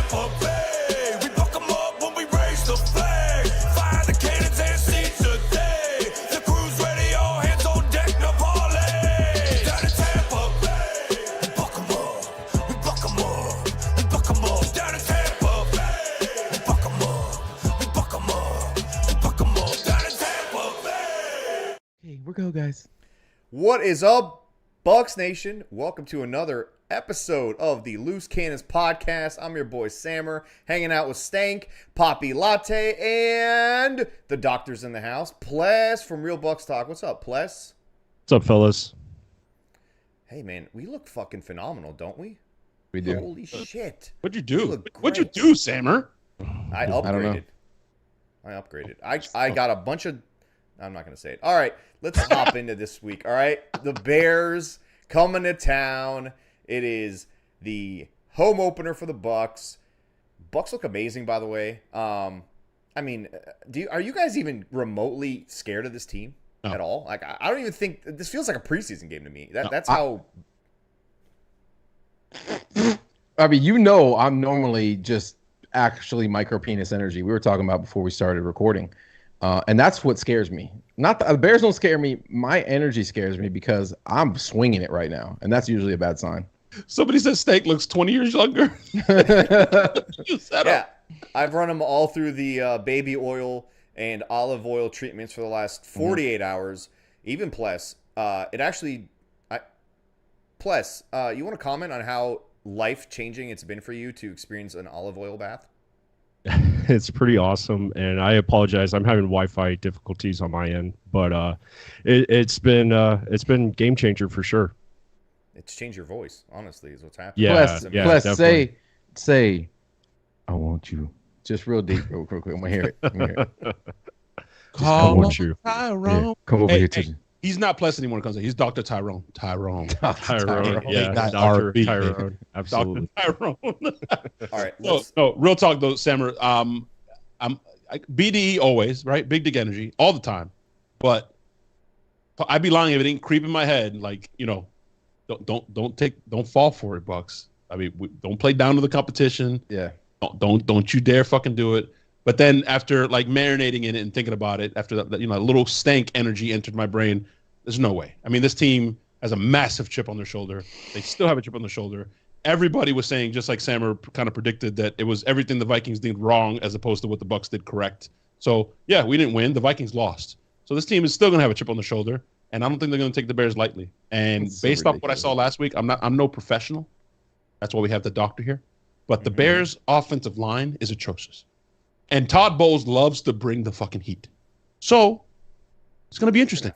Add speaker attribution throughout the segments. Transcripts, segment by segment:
Speaker 1: Tampa Bay. We buck 'em up when we raise the flag. Fire the cannons and seize the day. The crew's ready, all hands on deck, no parley. Down in Tampa Bay. We buck 'em up. We buck 'em up. We buck 'em up. Down in Tampa Bay. We buck 'em up. We buck 'em up. We buck 'em up. Down in Tampa Bay.
Speaker 2: Hey, we're go, guys.
Speaker 3: What is up, Bucs Nation? Welcome to another episode of the Loose Cannons podcast. I'm your boy Sammer, hanging out with Stank, Poppy Latte, and the doctor's in the house. Ples from Real Bucs Talk. What's up, Ples?
Speaker 4: What's up, fellas?
Speaker 3: Hey, man, we look fucking phenomenal, don't we?
Speaker 2: We do.
Speaker 3: Holy shit.
Speaker 5: What'd you
Speaker 3: We
Speaker 5: do?
Speaker 3: look
Speaker 5: What'd you
Speaker 3: great.
Speaker 5: do, Sammer?
Speaker 3: I
Speaker 2: don't know.
Speaker 3: upgraded. I got a bunch of... I'm not going to say it. All right, let's hop into this week, all right? The Bears coming to town. It is the home opener for the Bucs. Bucs look amazing, by the way. I mean, are you guys even remotely scared of this team at all? Like, I don't even think this feels like a preseason game to me. That's how.
Speaker 2: I mean, you know, I'm normally just actually micro penis energy. We were talking about before we started recording, and that's what scares me. Not the Bears don't scare me. My energy scares me because I'm swinging it right now, and that's usually a bad sign.
Speaker 5: Somebody said Steak looks 20 years younger.
Speaker 3: Yeah, I've run them all through the baby oil and olive oil treatments for the last 48 hours. Even Ples, it actually, Ples, you want to comment on how life-changing it's been for you to experience an olive oil bath?
Speaker 4: It's pretty awesome, and I apologize. I'm having Wi-Fi difficulties on my end, but it's been game changer for sure.
Speaker 3: It's changed your voice, honestly, is what's happening.
Speaker 4: Yeah,
Speaker 2: Plus,
Speaker 4: definitely.
Speaker 2: say, I want you. Just real deep, real quick. I'm gonna hear it.
Speaker 4: I
Speaker 5: Call
Speaker 4: want you.
Speaker 5: Tyrone.
Speaker 2: Yeah, come over
Speaker 5: Hey,
Speaker 2: here
Speaker 5: hey,
Speaker 2: to
Speaker 5: he's not Plus anymore. Comes he's Dr. Tyrone.
Speaker 4: Tyrone,
Speaker 2: Tyrone.
Speaker 4: yeah,
Speaker 5: That
Speaker 4: Dr.
Speaker 5: RB,
Speaker 4: Tyrone, absolutely.
Speaker 5: Dr. Tyrone.
Speaker 3: All right,
Speaker 5: No, real talk though, Sammer. BDE always, right? Big dick energy all the time. But I'd be lying if it ain't creep in my head. Like, you know, don't fall for it, Bucks. I mean, don't play down to the competition.
Speaker 2: Yeah.
Speaker 5: Don't you dare fucking do it. But then after like marinating in it and thinking about it, after that, you know, a little stank energy entered my brain. There's no way. I mean, this team has a massive chip on their shoulder. They still have a chip on their shoulder. Everybody was saying, just like Sammer kind of predicted, that it was everything the Vikings did wrong as opposed to what the Bucs did correct. So yeah, we didn't win. The Vikings lost. So this team is still gonna have a chip on their shoulder, and I don't think they're gonna take the Bears lightly. And
Speaker 2: That's so
Speaker 5: based off what I
Speaker 2: ridiculous.
Speaker 5: saw last week, I'm no professional. That's why we have the doctor here. But the Bears' offensive line is atrocious. And Todd Bowles loves to bring the fucking heat. So it's going to be interesting.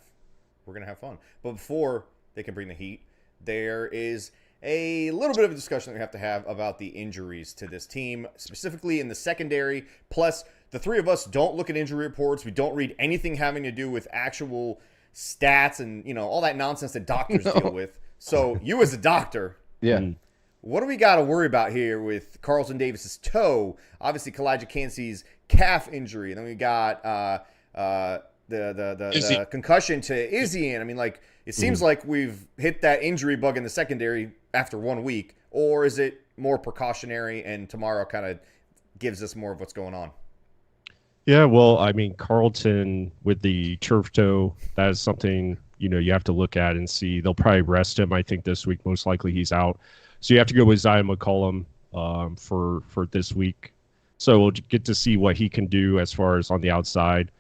Speaker 3: We're going to have fun. But before they can bring the heat, there is a little bit of a discussion that we have to have about the injuries to this team, specifically in the secondary. Plus, the three of us don't look at injury reports. We don't read anything having to do with actual stats and, you know, all that nonsense that doctors deal with. So you as a doctor...
Speaker 2: Yeah.
Speaker 3: What do we got to worry about here with Carlton Davis's toe? Obviously, Kalijah Kancey's calf injury. And then we got the concussion to Izzy. I mean, like, it seems like we've hit that injury bug in the secondary after 1 week. Or is it more precautionary and tomorrow kind of gives us more of what's going on?
Speaker 4: Yeah, well, I mean, Carlton with the turf toe, that is something, you know, you have to look at and see. They'll probably rest him. I think this week, most likely he's out. So you have to go with Zion McCollum for this week. So we'll get to see what he can do as far as on the outside.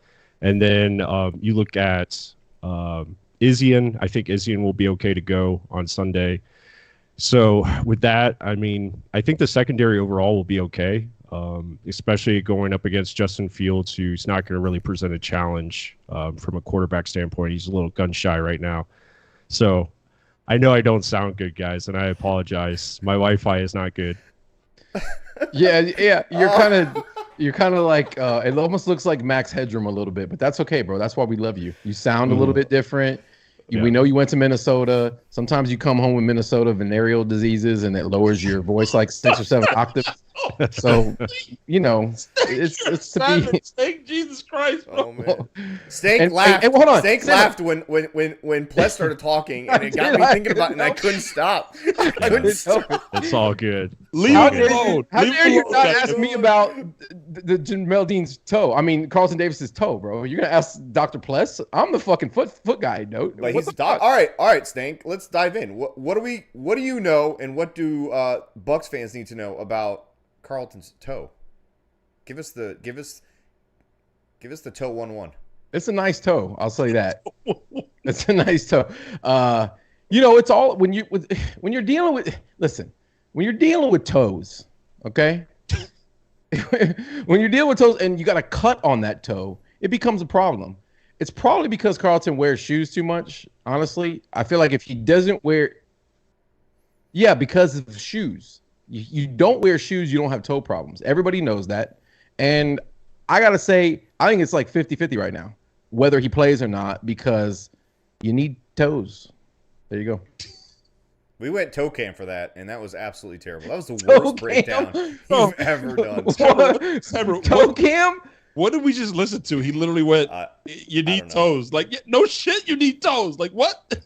Speaker 4: And then you look at Izzian. I think Izzian will be okay to go on Sunday. So with that, I mean, I think the secondary overall will be okay, especially going up against Justin Fields, who's not going to really present a challenge from a quarterback standpoint. He's a little gun shy right now. So I know I don't sound good, guys, and I apologize. My Wi-Fi is not good.
Speaker 2: Yeah. You're kind of like it almost looks like Max Headroom a little bit, but that's okay, bro. That's why we love you. You sound a little bit different.
Speaker 4: Yeah.
Speaker 2: We know you went to Minnesota. Sometimes you come home with Minnesota venereal diseases, and it lowers your voice like 6 or 7 octaves. So, it's to be.
Speaker 5: Thank Jesus Christ, bro.
Speaker 3: Oh man, Stank
Speaker 2: And-
Speaker 3: laughed.
Speaker 2: and hold on,
Speaker 3: Stank
Speaker 2: Sam.
Speaker 3: laughed when Pless started talking, and it got me thinking about it, and I couldn't stop. I couldn't stop.
Speaker 4: It's all good.
Speaker 5: Leave
Speaker 2: How
Speaker 5: it
Speaker 2: dare
Speaker 5: alone.
Speaker 2: you, how
Speaker 5: Leave
Speaker 2: dare
Speaker 5: it
Speaker 2: you
Speaker 5: alone,
Speaker 2: not
Speaker 5: guys.
Speaker 2: ask me about the Jamel Dean's toe? I mean, Carlton Davis's toe, bro. You're gonna ask Dr. Pless? I'm the fucking foot guy, no.
Speaker 3: But
Speaker 2: What
Speaker 3: he's
Speaker 2: the fuck?
Speaker 3: all right, Stank. Let's dive in. What do you know, and what do Bucs fans need to know about Carlton's toe? Give us the toe 1-1.
Speaker 2: It's a nice toe. I'll say that. It's a nice toe. It's all when you're dealing with. Listen, when you're dealing with toes, okay. When you're dealing with toes and you got a cut on that toe, it becomes a problem. It's probably because Carlton wears shoes too much. Honestly, I feel like if he doesn't wear, because of shoes. You don't wear shoes, you don't have toe problems. Everybody knows that. And I got to say, I think it's like 50-50 right now, whether he plays or not, because you need toes. There you go.
Speaker 3: We went toe cam for that, and that was absolutely terrible. That was the
Speaker 2: Toe
Speaker 3: worst breakdown
Speaker 2: cam?
Speaker 3: you've ever done.
Speaker 5: Trevor,
Speaker 2: Toe cam?
Speaker 5: What did we just listen to? He literally went, "You
Speaker 3: I don't
Speaker 5: need
Speaker 3: know.
Speaker 5: toes." Like, yeah, no shit, you need toes. Like, what?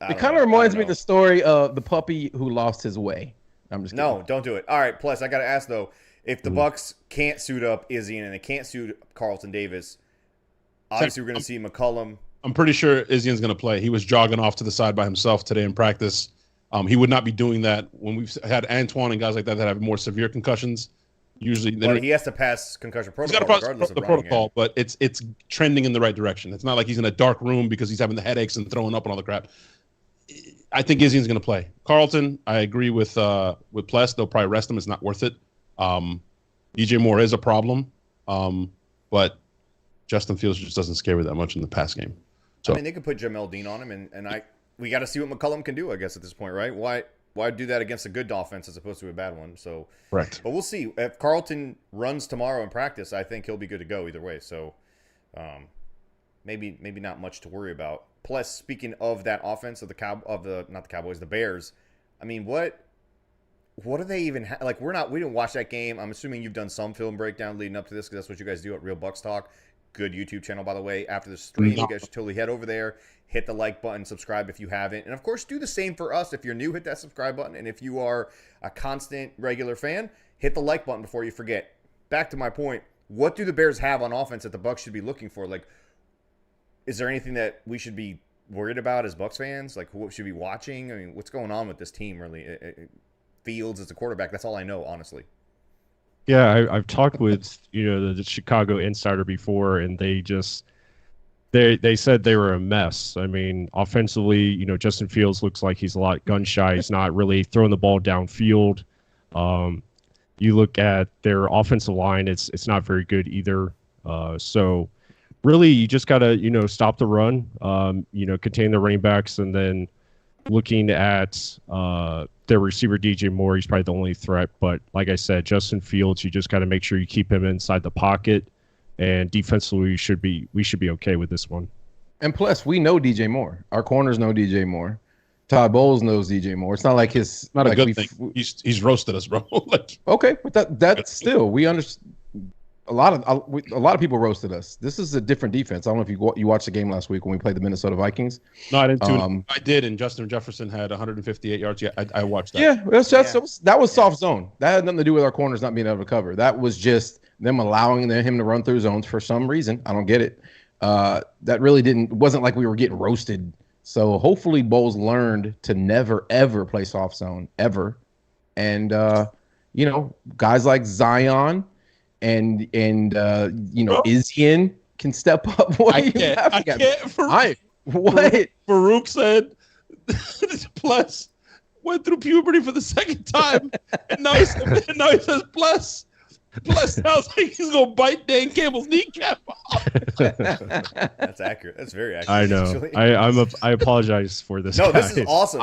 Speaker 2: It kind of reminds me of the story of the puppy who lost his way. I'm just kidding.
Speaker 3: No, don't do it. All right, plus I got to ask though, if the Bucs can't suit up Izzy and they can't suit Carlton Davis, obviously we're going to see McCollum.
Speaker 5: I'm pretty sure Izzian's going to play. He was jogging off to the side by himself today in practice. He would not be doing that when we've had Antoine and guys like that have more severe concussions. Usually,
Speaker 3: But he has to pass concussion
Speaker 5: he's
Speaker 3: protocol
Speaker 5: got to pass
Speaker 3: regardless of
Speaker 5: the
Speaker 3: running
Speaker 5: protocol, but it's trending in the right direction. It's not like he's in a dark room because he's having the headaches and throwing up and all the crap. I think Izzian's going to play. Carlton, I agree with Pless. They'll probably rest him. It's not worth it. DJ Moore is a problem, but Justin Fields just doesn't scare me that much in the pass game. So
Speaker 3: I mean, they could put Jamel Dean on him, and we got to see what McCollum can do, I guess, at this point, right? Why do that against a good offense as opposed to a bad one? So,
Speaker 5: correct.
Speaker 3: but we'll see. If Carlton runs tomorrow in practice, I think he'll be good to go either way. So, maybe not much to worry about. Plus, speaking of that offense of the Bears. I mean, what do they even like? We didn't watch that game. I'm assuming you've done some film breakdown leading up to this because that's what you guys do at Real Bucs Talk. Good YouTube channel, by the way. After the stream, you guys should totally head over there, hit the like button, subscribe if you haven't, and of course, do the same for us. If you're new, hit that subscribe button, and if you are a constant, regular fan, hit the like button before you forget. Back to my point: what do the Bears have on offense that the Bucs should be looking for? Like, is there anything that we should be worried about as Bucs fans? Like, what should we be watching? I mean, what's going on with this team? Really, Fields as a quarterback. That's all I know, honestly.
Speaker 4: Yeah, I've talked with the Chicago insider before, and they said they were a mess. I mean, offensively, Justin Fields looks like he's a lot gun shy. He's not really throwing the ball downfield. You look at their offensive line; it's not very good either. So really, you just gotta stop the run, contain the running backs, and then looking at their receiver DJ Moore, he's probably the only threat. But like I said, Justin Fields, you just got to make sure you keep him inside the pocket, and defensively we should be okay with this one.
Speaker 2: And plus, we know DJ Moore. Our corners know DJ Moore. Todd Bowles knows DJ Moore. It's not like his
Speaker 5: not
Speaker 2: like
Speaker 5: a good thing. He's roasted us, bro.
Speaker 2: Okay, but that's still we understand. A lot of people roasted us. This is a different defense. I don't know if you watched the game last week when we played the Minnesota Vikings.
Speaker 5: No, I didn't. I did, and Justin Jefferson had 158 yards. Yeah, I watched that.
Speaker 2: Yeah, that was soft zone. That had nothing to do with our corners not being able to cover. That was just them allowing him to run through zones for some reason. I don't get it. That really wasn't like we were getting roasted. So hopefully Bowles learned to never ever play soft zone ever, and guys like Zion. And Izzian can step up. What
Speaker 5: I can't. Farouk said, Plus went through puberty for the second time, and now he says Plus sounds like he's gonna bite Dan Campbell's kneecap off.
Speaker 3: That's accurate. That's very accurate.
Speaker 4: I know.
Speaker 3: Actually.
Speaker 4: I apologize for this.
Speaker 3: No,
Speaker 4: guys.
Speaker 3: this is awesome.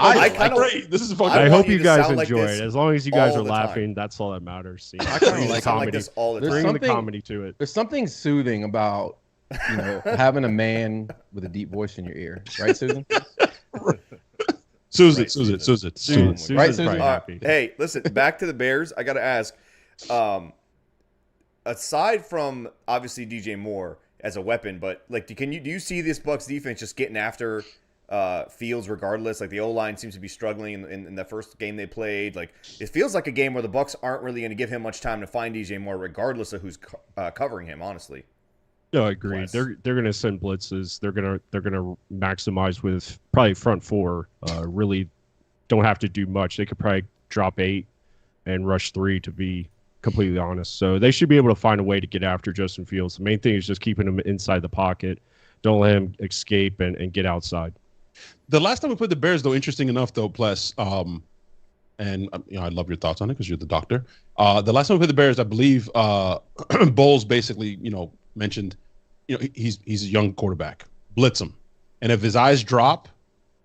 Speaker 5: This is fucking.
Speaker 4: I hope you guys
Speaker 3: sound like
Speaker 4: enjoy
Speaker 3: this
Speaker 4: it. As long as you guys are
Speaker 3: all the
Speaker 4: laughing,
Speaker 3: time.
Speaker 4: that's all that matters.
Speaker 3: I kind of sound like this all the
Speaker 2: There's
Speaker 3: time.
Speaker 4: Bring the
Speaker 2: something-
Speaker 4: comedy to it.
Speaker 2: There's something soothing about having a man with a deep voice in your ear, right, Susan?
Speaker 5: Susan.
Speaker 2: Right,
Speaker 4: Susan's
Speaker 2: Susan?
Speaker 4: probably
Speaker 3: All right,
Speaker 4: happy.
Speaker 3: hey, listen, back to the Bears. I got to ask, Aside from obviously DJ Moore as a weapon, but like, do you see this Bucs defense just getting after Fields regardless? Like the O-line seems to be struggling in the first game they played. Like it feels like a game where the Bucs aren't really going to give him much time to find DJ Moore, regardless of who's covering him. Honestly.
Speaker 4: No, I agree.
Speaker 3: Plus.
Speaker 4: They're going to send blitzes. They're gonna maximize with probably front four. Really don't have to do much. They could probably drop 8 and rush 3 to be completely honest. So they should be able to find a way to get after Justin Fields. The main thing is just keeping him inside the pocket. Don't let him escape and get outside.
Speaker 5: The last time we played the Bears, though, interesting enough, though, Pless, and I love your thoughts on it because you're the doctor. The last time we played the Bears, I believe Bowles basically, mentioned, he's a young quarterback. Blitz him. And if his eyes drop,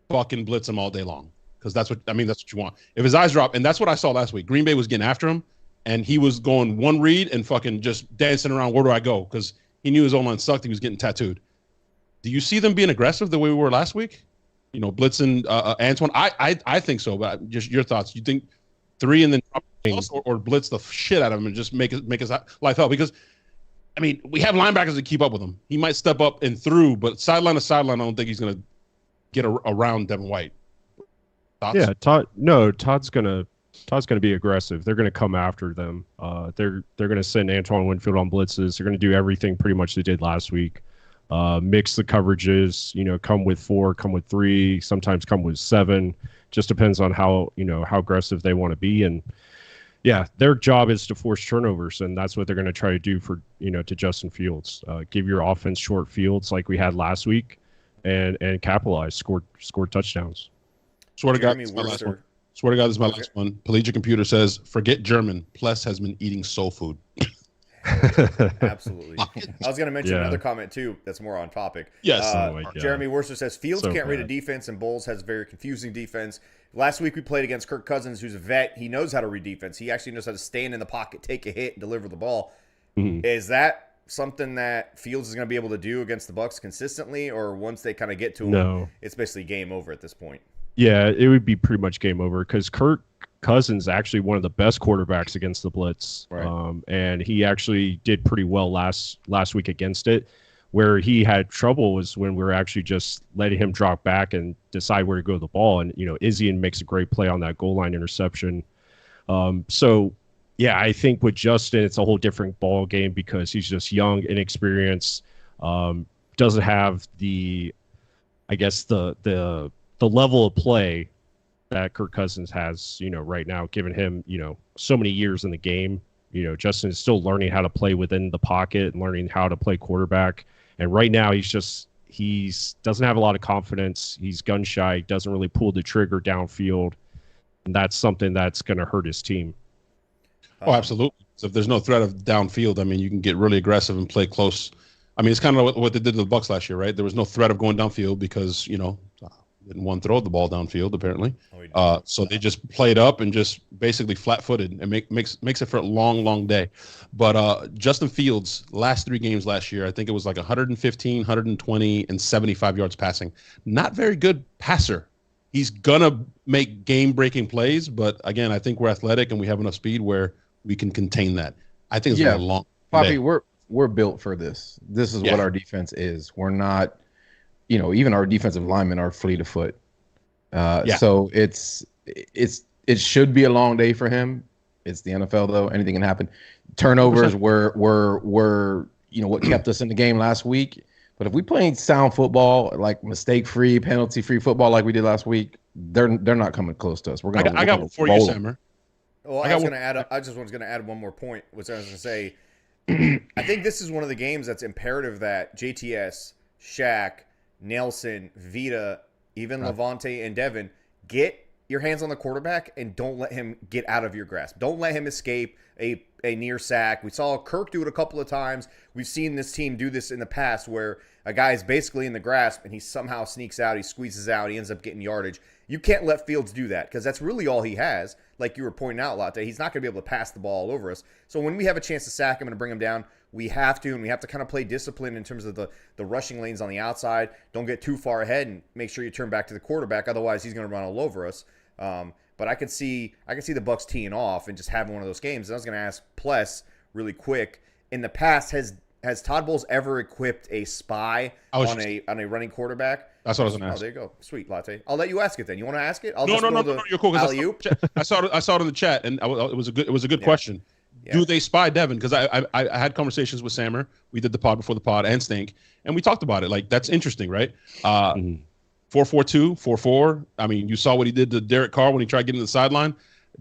Speaker 5: fucking blitz him all day long. Because that's what you want. If his eyes drop, and that's what I saw last week. Green Bay was getting after him, and he was going one read and fucking just dancing around, where do I go? Because he knew his O-line sucked. He was getting tattooed. Do you see them being aggressive the way we were last week? Blitzing Antoine? I think so, but just your thoughts. You think 3 and then drop or blitz the shit out of him and just make his life hell? Because, we have linebackers to keep up with him. He might step up and through, but sideline to sideline, I don't think he's going to get around Devin White. Thoughts?
Speaker 4: Yeah, Todd's gonna be aggressive. They're gonna come after them. They're gonna send Antoine Winfield on blitzes. They're gonna do everything pretty much they did last week. Mix the coverages. Come with 4, come with 3, sometimes come with 7. Just depends on how aggressive they want to be. And yeah, their job is to force turnovers, and that's what they're gonna try to do for to Justin Fields. Give your offense short fields like we had last week, and capitalize, score touchdowns.
Speaker 5: Swear to God, this is my last one. Swear to God, this is my last one. Pelagia Computer says, forget German. Pless has been eating soul food.
Speaker 3: Absolutely. I was going to mention another comment, too, that's more on topic.
Speaker 5: Yes.
Speaker 3: Jeremy Worcester says, Fields
Speaker 4: So
Speaker 3: can't read a
Speaker 4: bad.
Speaker 3: defense, and Bowles has very confusing defense. Last week we played against Kirk Cousins, who's a vet. He knows how to read defense. He actually knows how to stand in the pocket, take a hit, and deliver the ball.
Speaker 4: Mhm.
Speaker 3: Is that something that Fields is going to be able to do against the Bucs consistently, or once they kind of get to him,
Speaker 4: No.
Speaker 3: it's basically game over at this point?
Speaker 4: Yeah, it would be pretty much game over because Kirk Cousins actually one of the best quarterbacks against the blitz,
Speaker 2: Right.
Speaker 4: and he actually did pretty well last week against it. Where he had trouble was when we were actually just letting him drop back and decide where to go with the ball. And Izzian makes a great play on that goal line interception. So yeah, I think with Justin, it's a whole different ball game because he's just young, inexperienced, doesn't have the level of play that Kirk Cousins has, right now, given him, so many years in the game. Justin is still learning how to play within the pocket and learning how to play quarterback. And right now he doesn't have a lot of confidence. He's gun shy, doesn't really pull the trigger downfield. And that's something that's going to hurt his team.
Speaker 5: Oh, absolutely. So if there's no threat of downfield, you can get really aggressive and play close. It's kind of what they did to the Bucs last year, right? There was no threat of going downfield because, didn't want to throw the ball downfield, apparently. So they just played up and just basically flat-footed and makes it for a long, long day. But Justin Fields, last 3 games last year, I think it was like 115, 120, and 75 yards passing. Not very good passer. He's going to make game-breaking plays, but again, I think we're athletic and we have enough speed where we can contain that. I think it's going to be a long
Speaker 2: Poppy,
Speaker 5: day.
Speaker 2: we're built for this. This is what our defense is. We're not, even our defensive linemen are fleet of foot. So it should be a long day for him. It's the NFL though. Anything can happen. Turnovers were what kept us in the game last week. But if we playing sound football, like mistake-free, penalty-free football like we did last week, they're not coming close to us.
Speaker 5: I got one for you, Sammer.
Speaker 3: Well, I just was going to add one more point, which I was going to say. I think this is one of the games that's imperative that JTS, Shaq, Nelson, Vita, even Levante and Devin get your hands on the quarterback and don't let him get out of your grasp. Don't let him escape a near sack. We saw Kirk do it a couple of times. We've seen this team do this in the past where a guy is basically in the grasp and he somehow sneaks out, he squeezes out, he ends up getting yardage. You can't let Fields do that because that's really all he has. Like you were pointing out, Latte, he's not going to be able to pass the ball all over us. So when we have a chance to sack him and bring him down, we have to, and we have to kind of play discipline in terms of the rushing lanes on the outside. Don't get too far ahead and make sure you turn back to the quarterback. Otherwise, he's going to run all over us. But I could see the Bucs teeing off and just having one of those games. And I was going to ask Pless really quick. In the past, has Todd Bowles ever equipped a spy on a running quarterback?
Speaker 5: That's what I was going to ask.
Speaker 3: Oh, there you go. Sweet, Latte. I'll let you ask it then. You want to ask it?
Speaker 5: No, you're cool.
Speaker 3: Alley-oop.
Speaker 5: I saw it in the chat, and it was a good question.
Speaker 3: Yeah.
Speaker 5: Do they spy Devin? Because I had conversations with Sammer. We did the pod before the pod and Stink, and we talked about it. Like, that's interesting, right? 4-4-2, 4-4. I mean, you saw what he did to Derek Carr when he tried getting to the sideline.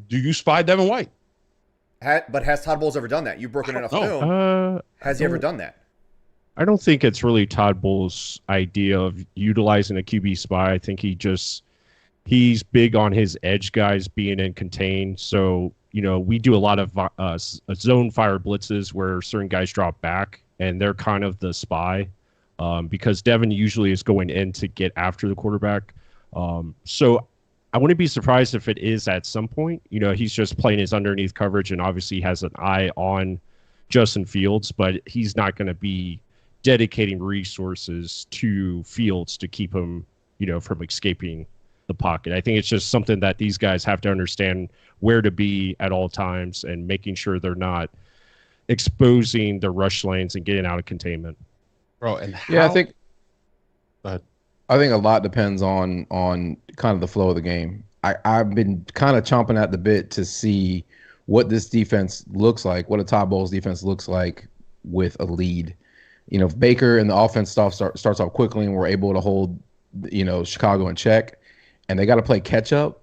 Speaker 5: Do you spy Devin White?
Speaker 3: But has Todd Bowles ever done that? You've broken enough film. Has he ever done that?
Speaker 4: I don't think it's really Todd Bowles' idea of utilizing a QB spy. I think he's big on his edge guys being in contain. So, we do a lot of zone fire blitzes where certain guys drop back, and they're kind of the spy because Devin usually is going in to get after the quarterback. So I wouldn't be surprised if it is at some point. He's just playing his underneath coverage and obviously has an eye on Justin Fields, but he's not going to be dedicating resources to Fields to keep him, from escaping the pocket. I think it's just something that these guys have to understand where to be at all times and making sure they're not exposing the rush lanes and getting out of containment.
Speaker 5: Bro, and
Speaker 2: I think
Speaker 5: Go ahead.
Speaker 2: I think a lot depends on kind of the flow of the game. I've been kind of chomping at the bit to see what this defense looks like, what a Todd Bowles defense looks like with a lead. If Baker and the offense starts off quickly and we're able to hold, Chicago in check, and they got to play catch up.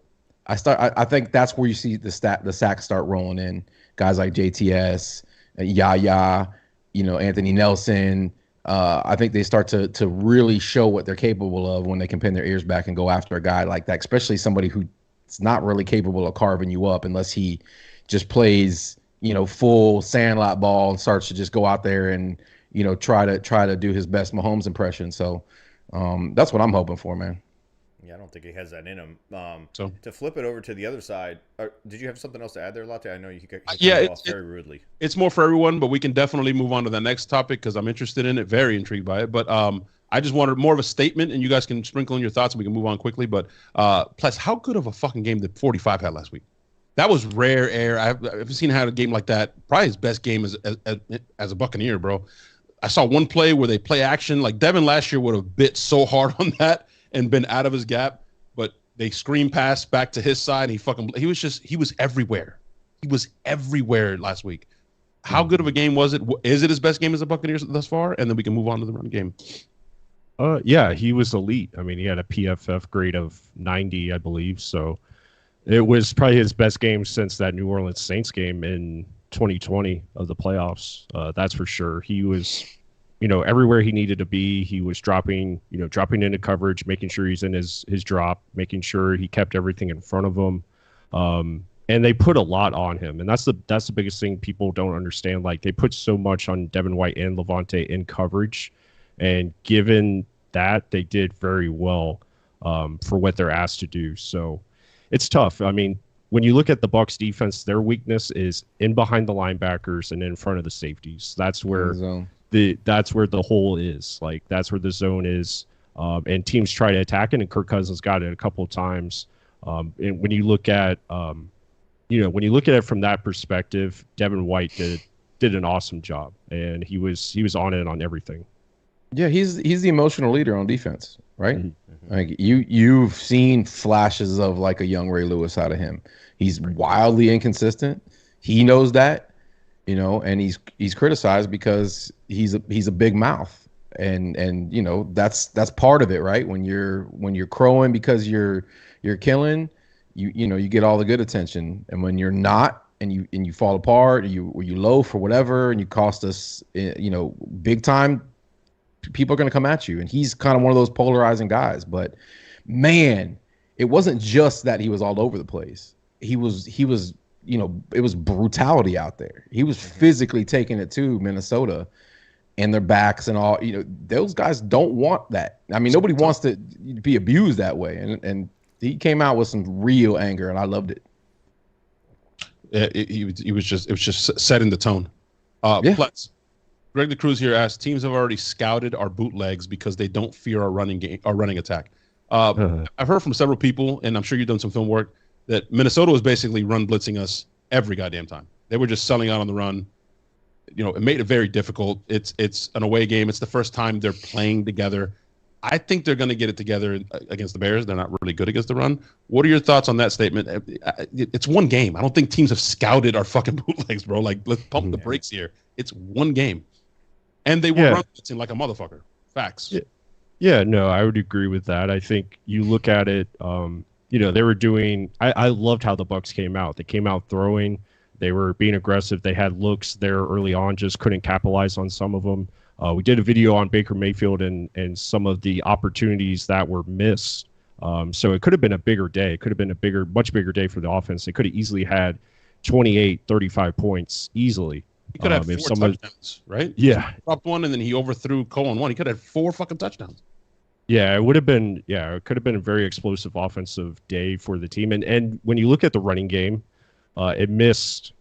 Speaker 2: I think that's where you see the sacks start rolling in. Guys like JTS, Yaya, Anthony Nelson. I think they start to really show what they're capable of when they can pin their ears back and go after a guy like that, especially somebody who's not really capable of carving you up unless he just plays, full sandlot ball and starts to just go out there and, try to do his best Mahomes impression. So that's what I'm hoping for, man.
Speaker 3: Yeah, I don't think he has that in him.
Speaker 5: So
Speaker 3: to flip it over to the other side, did you have something else to add there, Latte? I know you cut off very rudely.
Speaker 5: It's more for everyone, but we can definitely move on to the next topic because I'm interested in it, very intrigued by it. But I just wanted more of a statement, and you guys can sprinkle in your thoughts, and we can move on quickly. But plus, how good of a fucking game did 45 had last week? That was rare air. I've seen had a game like that. Probably his best game as a Buccaneer, bro. I saw one play where they play action. Like Devin last year would have bit so hard on that and been out of his gap, but they screen pass back to his side. And he was everywhere. He was everywhere last week. How good of a game was it? Is it his best game as a Buccaneers thus far? And then we can move on to the run game.
Speaker 4: Yeah, he was elite. I mean, he had a PFF grade of 90, I believe. So it was probably his best game since that New Orleans Saints game in 2020 of the playoffs. That's for sure. He was, everywhere he needed to be. He was dropping into coverage, making sure he's in his drop, making sure he kept everything in front of him. And they put a lot on him. And that's the biggest thing people don't understand. Like, they put so much on Devin White and Levante in coverage. And given that, they did very well for what they're asked to do. So it's tough. I mean, when you look at the Bucs defense, their weakness is in behind the linebackers and in front of the safeties. That's where the hole is. Like, that's where the zone is. And teams try to attack it, and Kirk Cousins got it a couple of times. And when you look at it from that perspective, Devin White did an awesome job, and he was on it on everything.
Speaker 2: Yeah, he's the emotional leader on defense, right?
Speaker 3: Mm-hmm.
Speaker 2: Like you've seen flashes of like a young Ray Lewis out of him. He's wildly inconsistent. He knows that, and he's criticized because he's a big mouth, and that's part of it, right? When you're crowing because you're killing, you get all the good attention, and when you're not, and you fall apart, or you low for whatever, and you cost us, big time. People are going to come at you, and he's kind of one of those polarizing guys. But man, it wasn't just that he was all over the place. He was, it was brutality out there. He was physically taking it to Minnesota and their backs and all. Those guys don't want that. I mean, nobody wants to be abused that way. And he came out with some real anger, and I loved it.
Speaker 5: It was just setting the tone.
Speaker 2: Yeah.
Speaker 5: Plus, Greg the Cruz here asked, teams have already scouted our bootlegs because they don't fear our running attack. I've heard from several people, and I'm sure you've done some film work, that Minnesota was basically run blitzing us every goddamn time. They were just selling out on the run. It made it very difficult. It's an away game. It's the first time they're playing together. I think they're going to get it together against the Bears. They're not really good against the run. What are your thoughts on that statement? It's one game. I don't think teams have scouted our fucking bootlegs, bro. Like, let's pump the brakes here. It's one game. And they were run blitzing like a motherfucker. Facts.
Speaker 4: Yeah, no, I would agree with that. I think you look at it, they were doing I loved how the Bucs came out. They came out throwing. They were being aggressive. They had looks there early on, just couldn't capitalize on some of them. We did a video on Baker Mayfield and some of the opportunities that were missed. So it could have been a bigger day. It could have been much bigger day for the offense. They could have easily had 28, 35 points easily.
Speaker 5: He could have 4 touchdowns, right?
Speaker 4: Yeah.
Speaker 5: He dropped one, and then he overthrew Cole on one. He could have 4 fucking touchdowns.
Speaker 4: Yeah, it would have been. Yeah, it could have been a very explosive offensive day for the team. And when you look at the running game, it missed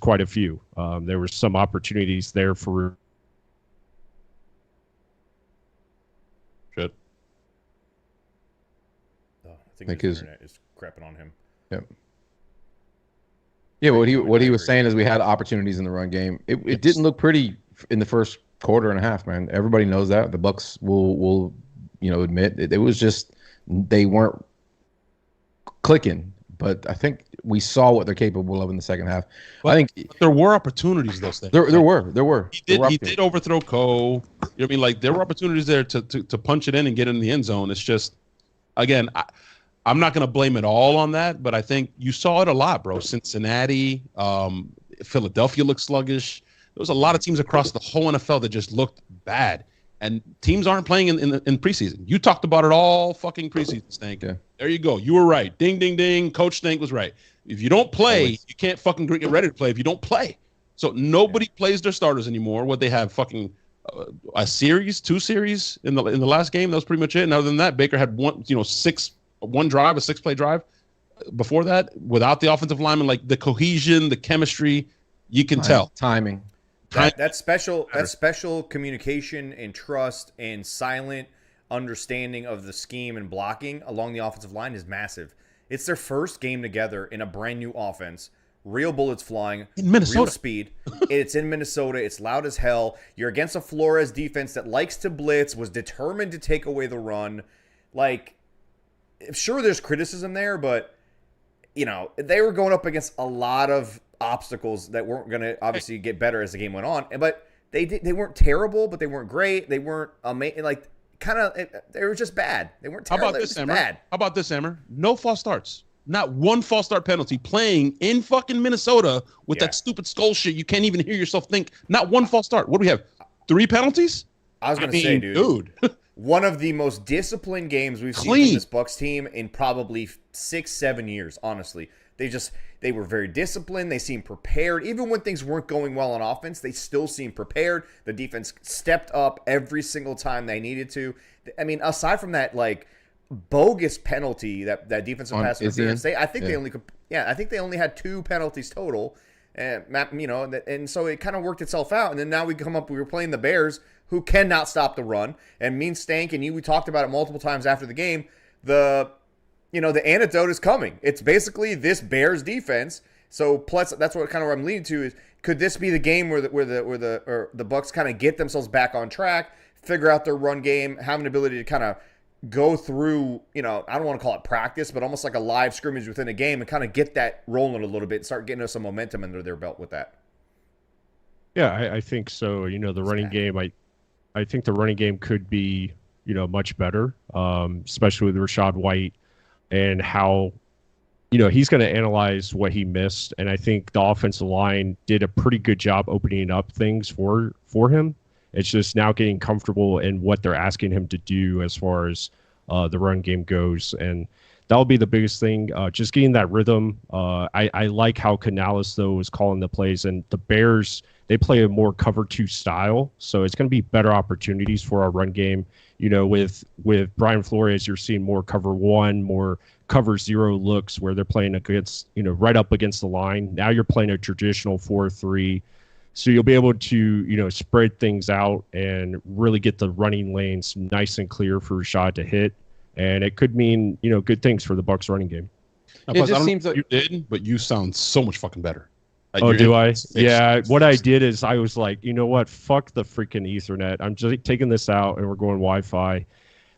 Speaker 4: quite a few. There were some opportunities there for.
Speaker 3: Oh, I think his internet is crapping on him.
Speaker 2: Yep. Yeah, what he was saying is we had opportunities in the run game. It didn't look pretty in the first quarter and a half, man. Everybody knows that. The Bucs will admit it was just they weren't clicking. But I think we saw what they're capable of in the second half.
Speaker 5: But I think there were opportunities, those things.
Speaker 2: There were.
Speaker 5: He did overthrow Cole. You know what I mean? Like, there were opportunities there to punch it in and get in the end zone. It's just, again, I'm not going to blame it all on that, but I think you saw it a lot, bro. Cincinnati, Philadelphia looked sluggish. There was a lot of teams across the whole NFL that just looked bad. And teams aren't playing in preseason. You talked about it all fucking preseason, Stank. Yeah. There you go. You were right. Ding, ding, ding. Coach Stank was right. If you don't play, you can't fucking get ready to play if you don't play. So nobody plays their starters anymore. What they have fucking a series, 2 series in the last game. That was pretty much it. And other than that, Baker had one drive, a 6-play drive. Before that, without the offensive lineman, like the cohesion, the chemistry, you can tell.
Speaker 2: Timing.
Speaker 3: That special communication and trust and silent understanding of the scheme and blocking along the offensive line is massive. It's their first game together in a brand new offense. Real bullets flying.
Speaker 5: In Minnesota.
Speaker 3: Real speed. It's in Minnesota. It's loud as hell. You're against a Flores defense that likes to blitz, was determined to take away the run. Like, sure, there's criticism there, but, they were going up against a lot of obstacles that weren't going to obviously get better as the game went on. But they weren't terrible, but they weren't great. They weren't amazing. Like, they were just bad. They weren't terrible.
Speaker 5: How about this, Emmer? No false starts. Not one false start penalty. Playing in fucking Minnesota with that stupid skull shit. You can't even hear yourself think. Not one false start. What do we have? 3 penalties?
Speaker 3: I was going to say, dude. One of the most disciplined games we've seen from this Bucs team in probably 6-7 years, honestly. They were very disciplined. They seemed prepared. Even when things weren't going well on offense, they still seemed prepared. The defense stepped up every single time they needed to. I mean, aside from that, like, bogus penalty, that defensive pass interference, I think they only had 2 penalties total. And so it kind of worked itself out. And then now we were playing the Bears, who cannot stop the run. And me and Stank and we talked about it multiple times after the game. The antidote is coming. It's basically this Bears defense. So plus, that's what kind of where I'm leading to is, could this be the game where the Bucs kind of get themselves back on track, figure out their run game, have an ability to kind of go through, I don't want to call it practice, but almost like a live scrimmage within a game, and kind of get that rolling a little bit and start getting us some momentum under their belt with that.
Speaker 4: Yeah, I think so. The running game, I think the running game could be, much better, especially with Rashad White and how, he's going to analyze what he missed. And I think the offensive line did a pretty good job opening up things for him. It's just now getting comfortable in what they're asking him to do as far as the run game goes. And that'll be the biggest thing, just getting that rhythm. I like how Canales, though, is calling the plays. And the Bears, they play a more cover 2 style. So it's going to be better opportunities for our run game. With Brian Flores, you're seeing more cover 1, more cover 0 looks where they're playing against, right up against the line. Now you're playing a traditional 4-3. So you'll be able to, spread things out and really get the running lanes nice and clear for Rashad to hit. And it could mean, good things for the Bucs running game.
Speaker 5: Now,
Speaker 2: It
Speaker 5: plus, I
Speaker 2: just
Speaker 5: don't know
Speaker 2: seems
Speaker 5: what
Speaker 2: like
Speaker 5: you did, but you sound so much fucking better.
Speaker 4: Oh, do I? Yeah.
Speaker 5: Fixed.
Speaker 4: What I did is I was like, you know what? Fuck the freaking Ethernet. I'm just taking this out and we're going Wi-Fi.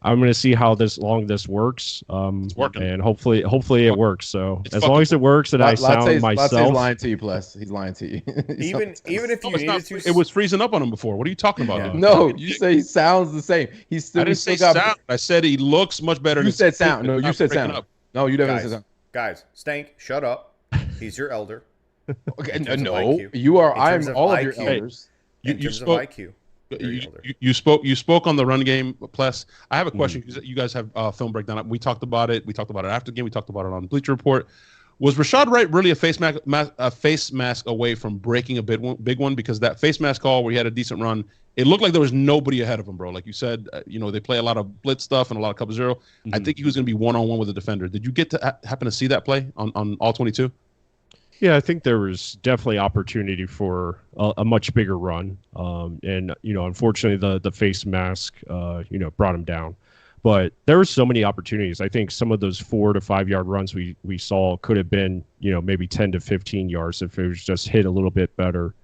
Speaker 4: I'm going to see how long this works.
Speaker 5: It's working.
Speaker 4: And hopefully it works. So
Speaker 5: It's
Speaker 4: as long as it works and I sound
Speaker 2: Latte's
Speaker 4: myself.
Speaker 2: lying to you, plus he's lying to you.
Speaker 3: Even if you
Speaker 5: It's not,
Speaker 3: needed to,
Speaker 5: it was freezing up on him before. What are you talking about?
Speaker 3: Yeah.
Speaker 5: dude?
Speaker 2: No, you say he sounds the same. He's still.
Speaker 5: I didn't
Speaker 2: he's still
Speaker 5: say
Speaker 2: got,
Speaker 5: sound. I said he looks much better.
Speaker 2: You
Speaker 5: than
Speaker 2: said
Speaker 5: Steve.
Speaker 2: sound. No,
Speaker 5: It's
Speaker 2: you
Speaker 5: not
Speaker 2: said
Speaker 5: breaking
Speaker 2: sound.
Speaker 5: up.
Speaker 2: No, you definitely said
Speaker 3: guys,
Speaker 2: sound.
Speaker 3: Stank, shut up. He's your elder.
Speaker 2: Okay,
Speaker 3: in terms of
Speaker 2: no,
Speaker 3: IQ.
Speaker 2: you are.
Speaker 3: In
Speaker 2: I am
Speaker 3: terms of
Speaker 2: all of your
Speaker 3: IQ.
Speaker 2: elders.
Speaker 3: In
Speaker 5: You
Speaker 3: terms
Speaker 5: spoke.
Speaker 3: of IQ. You're your elder.
Speaker 5: You spoke on the run game. Plus, I have a question because you guys have film breakdown. We talked about it. We talked about it after the game. We talked about it on Bleacher Report. Was Rashad Wright really a face mask away from breaking a big one? Because that face mask call where he had a decent run, it looked like there was nobody ahead of him, bro. Like you said, they play a lot of blitz stuff and a lot of cover zero. I think he was going to be one-on-one with a defender. Did you get to happen to see that play on all 22?
Speaker 4: Yeah, I think there was definitely opportunity for a much bigger run. And unfortunately, the face mask, brought him down. But there were so many opportunities. I think some of those 4 to 5 yard runs we saw could have been, maybe 10 to 15 yards if it was just hit a little bit better.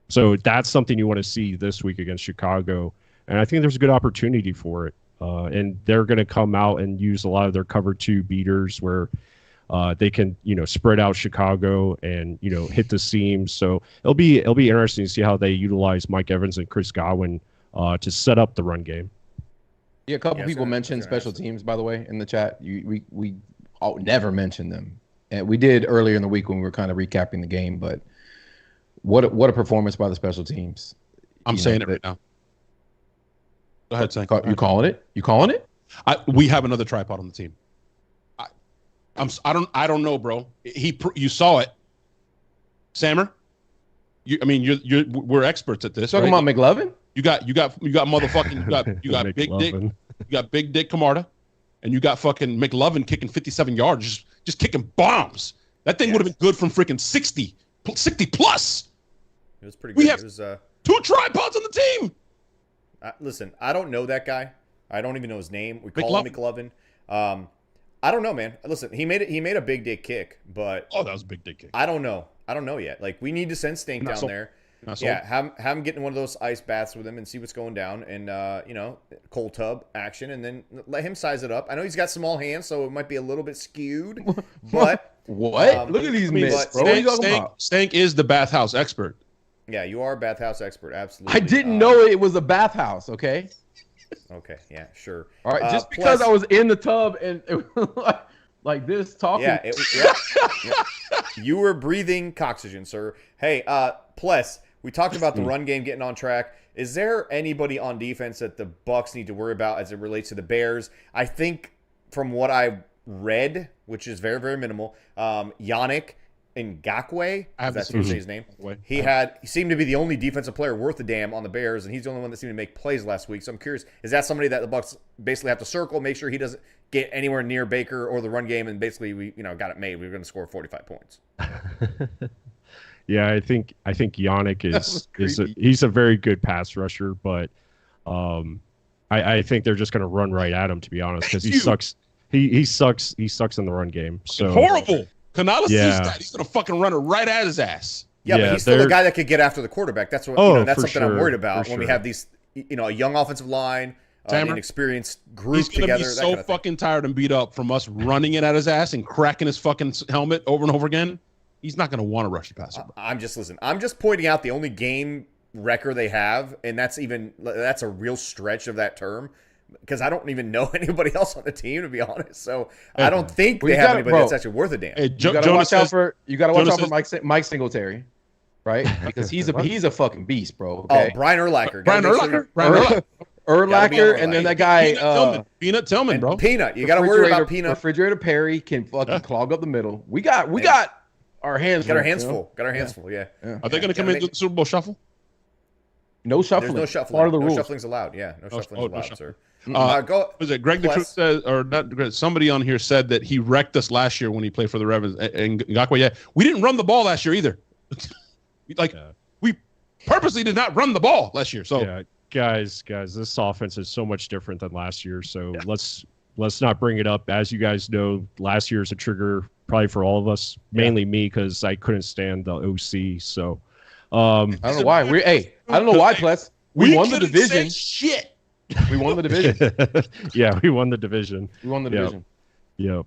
Speaker 4: So that's something you want to see this week against Chicago. And I think there's a good opportunity for it. And they're going to come out and use a lot of their cover 2 beaters where they can, spread out Chicago and, hit the seams. So it'll be interesting to see how they utilize Mike Evans and Chris Godwin to set up the run game.
Speaker 2: Yeah, a couple
Speaker 3: Yes,
Speaker 2: people
Speaker 3: sir.
Speaker 2: mentioned
Speaker 3: Sure,
Speaker 2: special
Speaker 3: ask.
Speaker 2: teams, by the way, in the chat. We never mentioned them, and we did earlier in the week when we were kind of recapping the game. But what a performance by the special teams!
Speaker 5: I'm saying it right now. Go ahead, Sank.
Speaker 2: You calling it? You calling it?
Speaker 5: We have another tripod on the team. I don't know, bro. You saw it, Sammer. We're experts at this.
Speaker 2: Talking
Speaker 5: right?
Speaker 2: about McLovin?
Speaker 5: You got motherfucking you got big dick.
Speaker 4: McLovin.
Speaker 5: You got big dick Camarda, and you got fucking McLovin kicking 57 yards, just kicking bombs. That thing would have been good from freaking 60 plus.
Speaker 3: It was pretty good.
Speaker 5: We have
Speaker 3: It was,
Speaker 5: 2 tripods on the team.
Speaker 3: listen, I don't know that guy. I don't even know his name. We call him McLovin. I don't know, man. Listen, he made a big dick kick, but
Speaker 5: Oh, that was a big dick kick.
Speaker 3: I don't know. I don't know yet. Like, we need to send Stink
Speaker 5: Not
Speaker 3: down
Speaker 5: sold.
Speaker 3: there.
Speaker 5: Not sold.
Speaker 3: Yeah, have him get in one of those ice baths with him and see what's going down, and cold tub action, and then let him size it up. I know he's got small hands, so it might be a little bit skewed, but
Speaker 2: What? Look at these mitts, bro. What are you talking about?
Speaker 5: Stank is the bathhouse expert.
Speaker 3: yeah, you are a bathhouse expert, absolutely.
Speaker 2: I didn't know it was a bathhouse. Okay.
Speaker 3: Okay, yeah, sure.
Speaker 2: All right. Just because
Speaker 3: plus-
Speaker 2: I was in the tub and it was like this talking.
Speaker 3: Yeah, you were breathing oxygen, sir. Hey, plus, we talked about the run game getting on track. Is there anybody on defense that the Bucs need to worry about as it relates to the Bears? I think from what I read, which is very, very minimal, Yannick Ngakoue, that's how you say his name. He seemed to be the only defensive player worth a damn on the Bears, and he's the only one that seemed to make plays last week. So I'm curious, is that somebody that the Bucs basically have to circle, make sure he doesn't get anywhere near Baker or the run game, and basically we got it made. We were going to score 45 points.
Speaker 4: Yeah, I think Yannick
Speaker 2: was
Speaker 4: he's a very good pass rusher, but I think they're just going to run right at him, to be honest, because he sucks. He sucks in the run game. So
Speaker 5: Horrible. Canales sees
Speaker 4: Yeah.
Speaker 5: that. He's gonna fucking run it right at his ass.
Speaker 3: Yeah,
Speaker 4: Yeah,
Speaker 3: but he's still a
Speaker 4: they're-
Speaker 3: guy that could get after the quarterback. That's what that's
Speaker 4: for
Speaker 3: something I'm
Speaker 4: sure,
Speaker 3: worried about
Speaker 4: for
Speaker 3: when we
Speaker 4: sure.
Speaker 3: have these, a young offensive line,
Speaker 5: Tammer,
Speaker 3: an experienced group
Speaker 5: He's gonna
Speaker 3: together.
Speaker 5: be
Speaker 3: that
Speaker 5: so
Speaker 3: kind of thing.
Speaker 5: fucking tired and beat up from us running it at his ass and cracking his fucking helmet over and over again. He's not gonna want to rush the passer. Bro.
Speaker 3: I'm just pointing out the only game record they have, and that's a real stretch of that term, because I don't even know anybody else on the team, to be honest. So I don't think
Speaker 2: Well,
Speaker 3: they
Speaker 2: you
Speaker 3: have
Speaker 2: gotta-
Speaker 3: anybody
Speaker 2: bro.
Speaker 3: that's actually worth a damn.
Speaker 5: Hey,
Speaker 2: You gotta
Speaker 5: Jonas
Speaker 2: watch out
Speaker 5: says,
Speaker 2: for
Speaker 5: Jonas
Speaker 2: Mike Singletary, right? Because he's a fucking beast, bro.
Speaker 3: Oh,
Speaker 2: Okay.
Speaker 3: Brian Urlacher.
Speaker 5: Brian
Speaker 3: Gotta make sure-
Speaker 5: Urlacher.
Speaker 3: Gotta be on
Speaker 2: Urlacher, and then that guy
Speaker 5: Peanut Tillman, bro.
Speaker 3: And Peanut. You got to worry about Peanut.
Speaker 2: Refrigerator Perry can fucking clog up the middle. We got our hands.
Speaker 3: Got our
Speaker 2: full,
Speaker 3: hands
Speaker 2: you know?
Speaker 3: full. Got our hands full. Yeah.
Speaker 5: Are they gonna come into the Super Bowl shuffle?
Speaker 2: No shuffling.
Speaker 3: There's no shuffling.
Speaker 2: Part of the
Speaker 3: no
Speaker 2: rules.
Speaker 3: shuffling's allowed. Yeah. No shuffling's
Speaker 5: no
Speaker 3: allowed,
Speaker 5: shuffling.
Speaker 3: sir. Go.
Speaker 5: Was it Greg the Truth says, or not? Somebody on here said that he wrecked us last year when he played for the Ravens. And Ngakoue, yeah, we didn't run the ball last year either. We purposely did not run the ball last year. So
Speaker 4: yeah, guys, this offense is so much different than last year. So let's let's not bring it up. As you guys know, last year's a trigger probably for all of us, mainly me because I couldn't stand the OC. So
Speaker 2: I don't know why. I don't know why, Ples. We won the division.
Speaker 5: Shit.
Speaker 2: We won the division.
Speaker 4: Yeah, we won the division.
Speaker 2: We won the division.
Speaker 4: Yep.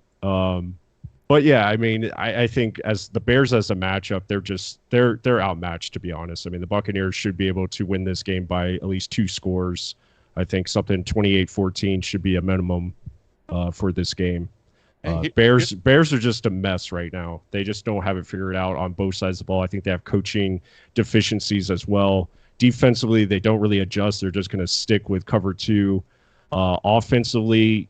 Speaker 4: But yeah, I mean, I think as the Bears as a matchup, they're outmatched, to be honest. I mean, the Buccaneers should be able to win this game by at least 2 scores. I think something 28-14 should be a minimum for this game. Bears are just a mess right now. They just don't have it figured out on both sides of the ball. I think they have coaching deficiencies as well. Defensively, they don't really adjust. They're just going to stick with cover 2. Offensively,